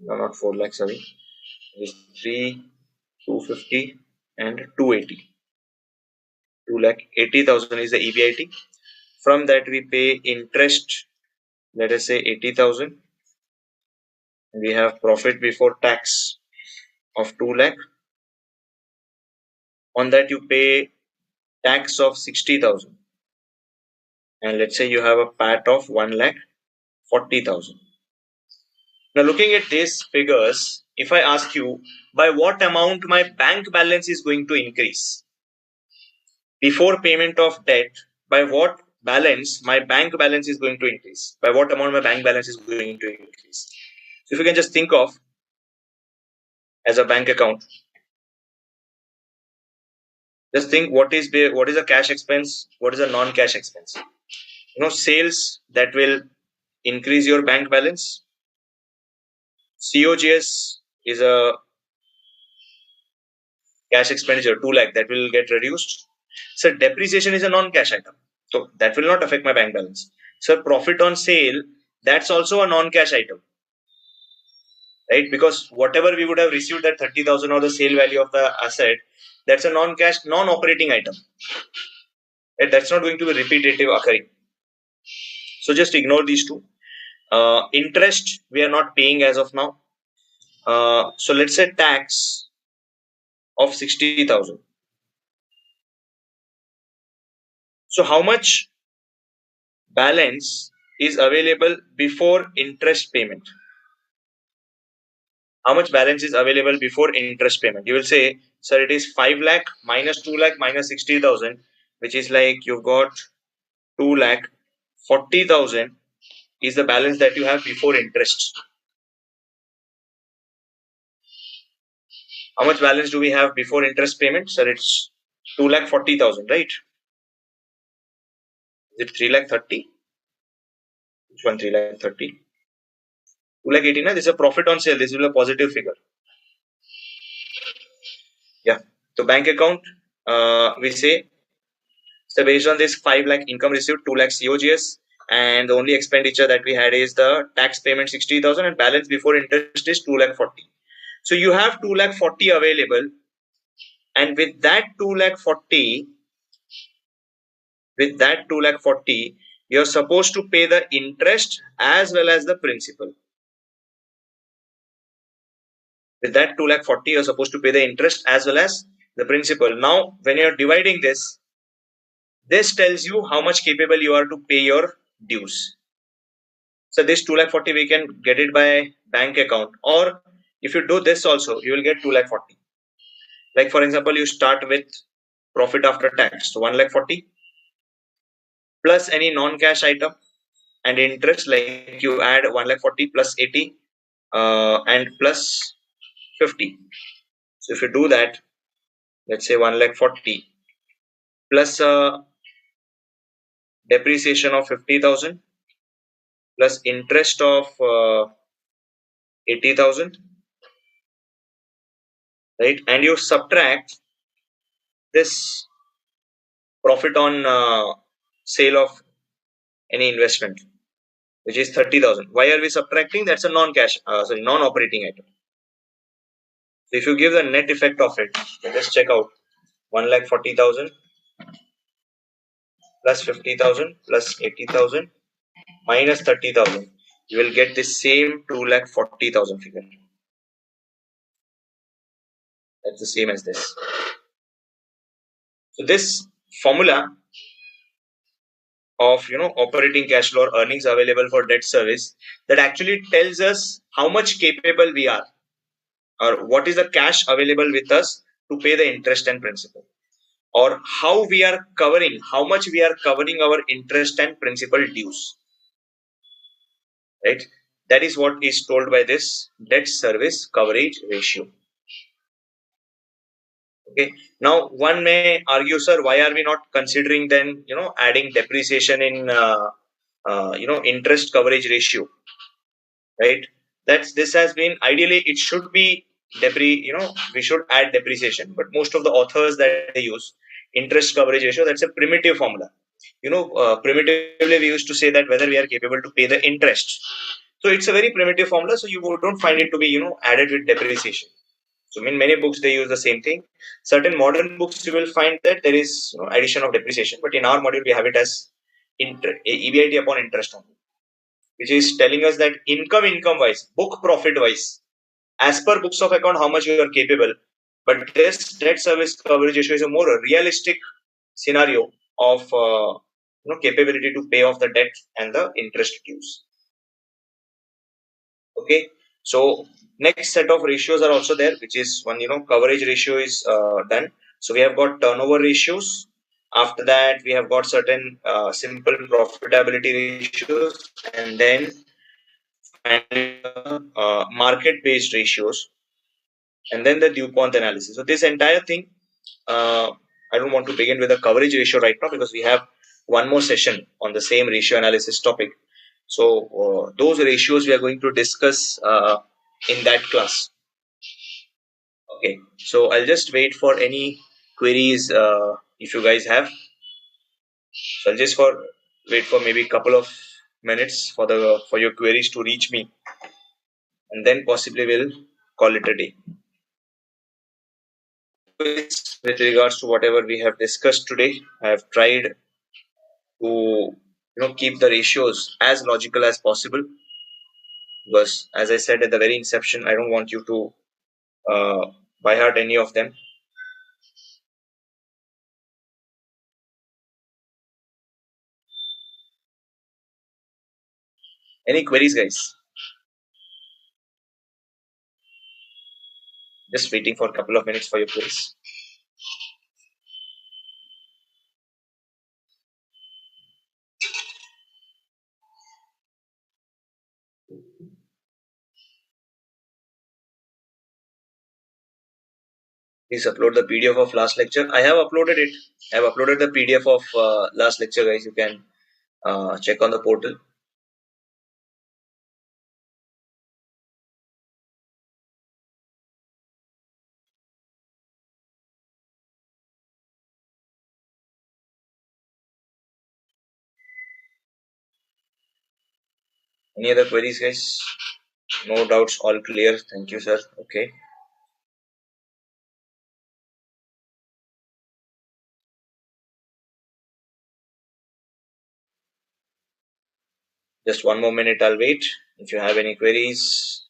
No, not 4 lakh, sorry. It's 3, 250 and 280. 2 lakh 80,000 is the EBIT. From that we pay interest, let us say 80,000. We have profit before tax of 2 lakh. On that you pay tax of 60,000. And let's say you have a PAT of 1 lakh 40,000. Now looking at these figures, if I ask you by what amount my bank balance is going to increase before payment of debt, by what balance my bank balance is going to increase, by what amount my bank balance is going to increase. So if you can just think of as a bank account, just think what is a cash expense, what is a non-cash expense. Sales that will increase your bank balance. COGS is a cash expenditure, 2 lakh, that will get reduced. So depreciation is a non-cash item, so that will not affect my bank balance. So profit on sale, that's also a non-cash item, right? Because whatever we would have received, that 30,000 or the sale value of the asset, that's a non-cash, non-operating item, right? That's not going to be repetitive occurring. So just ignore these two. Interest we are not paying as of now. So let's say tax of 60,000. So how much balance is available before interest payment? How much balance is available before interest payment? You will say, sir, it is 5 lakh minus 2 lakh minus 60,000, which is like you've got 2 lakh 40,000 is the balance that you have before interest. How much balance do we have before interest payment? Sir, it's 2 lakh 40,000, right? Is it 3 lakh 30? Which one 3 lakh 30? 2 lakh 18, this is a profit on sale. This is a positive figure. Yeah. So bank account, we say, so based on this 5 lakh income received, 2 lakh COGS, and the only expenditure that we had is the tax payment 60,000 and balance before interest is 2 lakh 40. So you have 2 lakh 40 available, and with that 2 lakh 40, you're supposed to pay the interest as well as the principal. With that 2 lakh 40, you're supposed to pay the interest as well as the principal. Now, when you're dividing this tells you how much capable you are to pay your dues. So this 2 lakh 40, we can get it by bank account, or if you do this also, you will get 2 lakh 40. Like for example, you start with profit after tax, so 1 lakh 40 plus any non-cash item and interest, like you add 1 lakh 40 plus 80 and plus 50. So if you do that, let's say 1 lakh 40 plus depreciation of 50,000 plus interest of 80,000, right? And you subtract this profit on sale of any investment, which is 30,000. Why are we subtracting? That's a non-cash, non-operating item. So if you give the net effect of it, let's check out 1 lakh 40,000 plus 50,000 plus 80,000 minus 30,000. You will get the same 2 lakh 40,000 figure. That's the same as this. So this formula of operating cash flow or earnings available for debt service, that actually tells us how much capable we are, or what is the cash available with us to pay the interest and principal, or how much we are covering our interest and principal dues, right? That is what is told by this debt service coverage ratio. Okay. Now one may argue, sir, why are we not considering then adding depreciation in interest coverage ratio, right? This has been, ideally it should be we should add depreciation, but most of the authors that they use interest coverage ratio, that's a primitive formula. Primitively we used to say that whether we are capable to pay the interest. So it's a very primitive formula, so you don't find it to be added with depreciation. So in many books they use the same thing. Certain modern books you will find that there is addition of depreciation, but in our module we have it as EBIT upon interest only, which is telling us that income wise, book profit wise, as per books of account, how much you are capable. But this debt service coverage ratio is a more realistic scenario of capability to pay off the debt and the interest dues. Okay, so next set of ratios are also there, which is one coverage ratio is done. So we have got turnover ratios. After that, we have got certain simple profitability ratios, and then market-based ratios, and then the DuPont analysis. So this entire thing, I don't want to begin with the coverage ratio right now because we have one more session on the same ratio analysis topic. So those ratios we are going to discuss in that class. Okay, so I'll just wait for any queries if you guys have. So I'll just wait for maybe a couple of minutes for your queries to reach me, and then possibly we'll call it a day. With regards to whatever we have discussed today, I have tried to keep the ratios as logical as possible, because as I said at the very inception, I don't want you to by heart any of them. Any queries, guys? Just waiting for a couple of minutes for your queries. Please upload the PDF of last lecture. I have uploaded it. I have uploaded the PDF of last lecture, guys. You can check on the portal. Any other queries, guys? No doubts, all clear. Thank you, sir. Okay. Just one more minute, I'll wait. If you have any queries,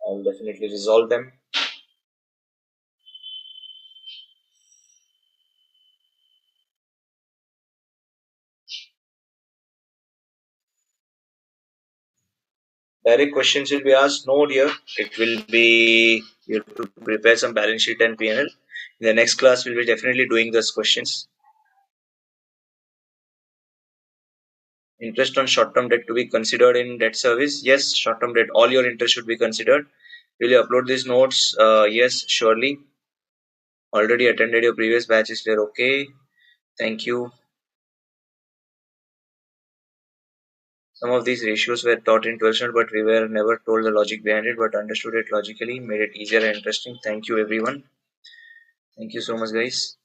I'll definitely resolve them. Direct questions will be asked. No, dear. It will be, you have to prepare some balance sheet and P&L. In the next class, we'll be definitely doing those questions. Interest on short-term debt to be considered in debt service. Yes, short-term debt. All your interest should be considered. Will you upload these notes? Yes, surely. Already attended your previous batches. They're okay. Thank you. Some of these ratios were taught in 12th standard, but we were never told the logic behind it, but understood it logically, made it easier and interesting. Thank you, everyone. Thank you so much, guys.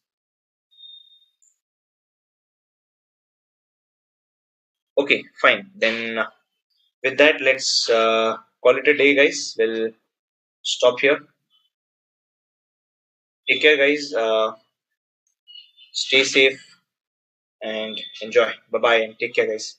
Okay, fine. Then with that, let's call it a day, guys. We'll stop here. Take care, guys. Stay safe and enjoy. Bye bye, and take care, guys.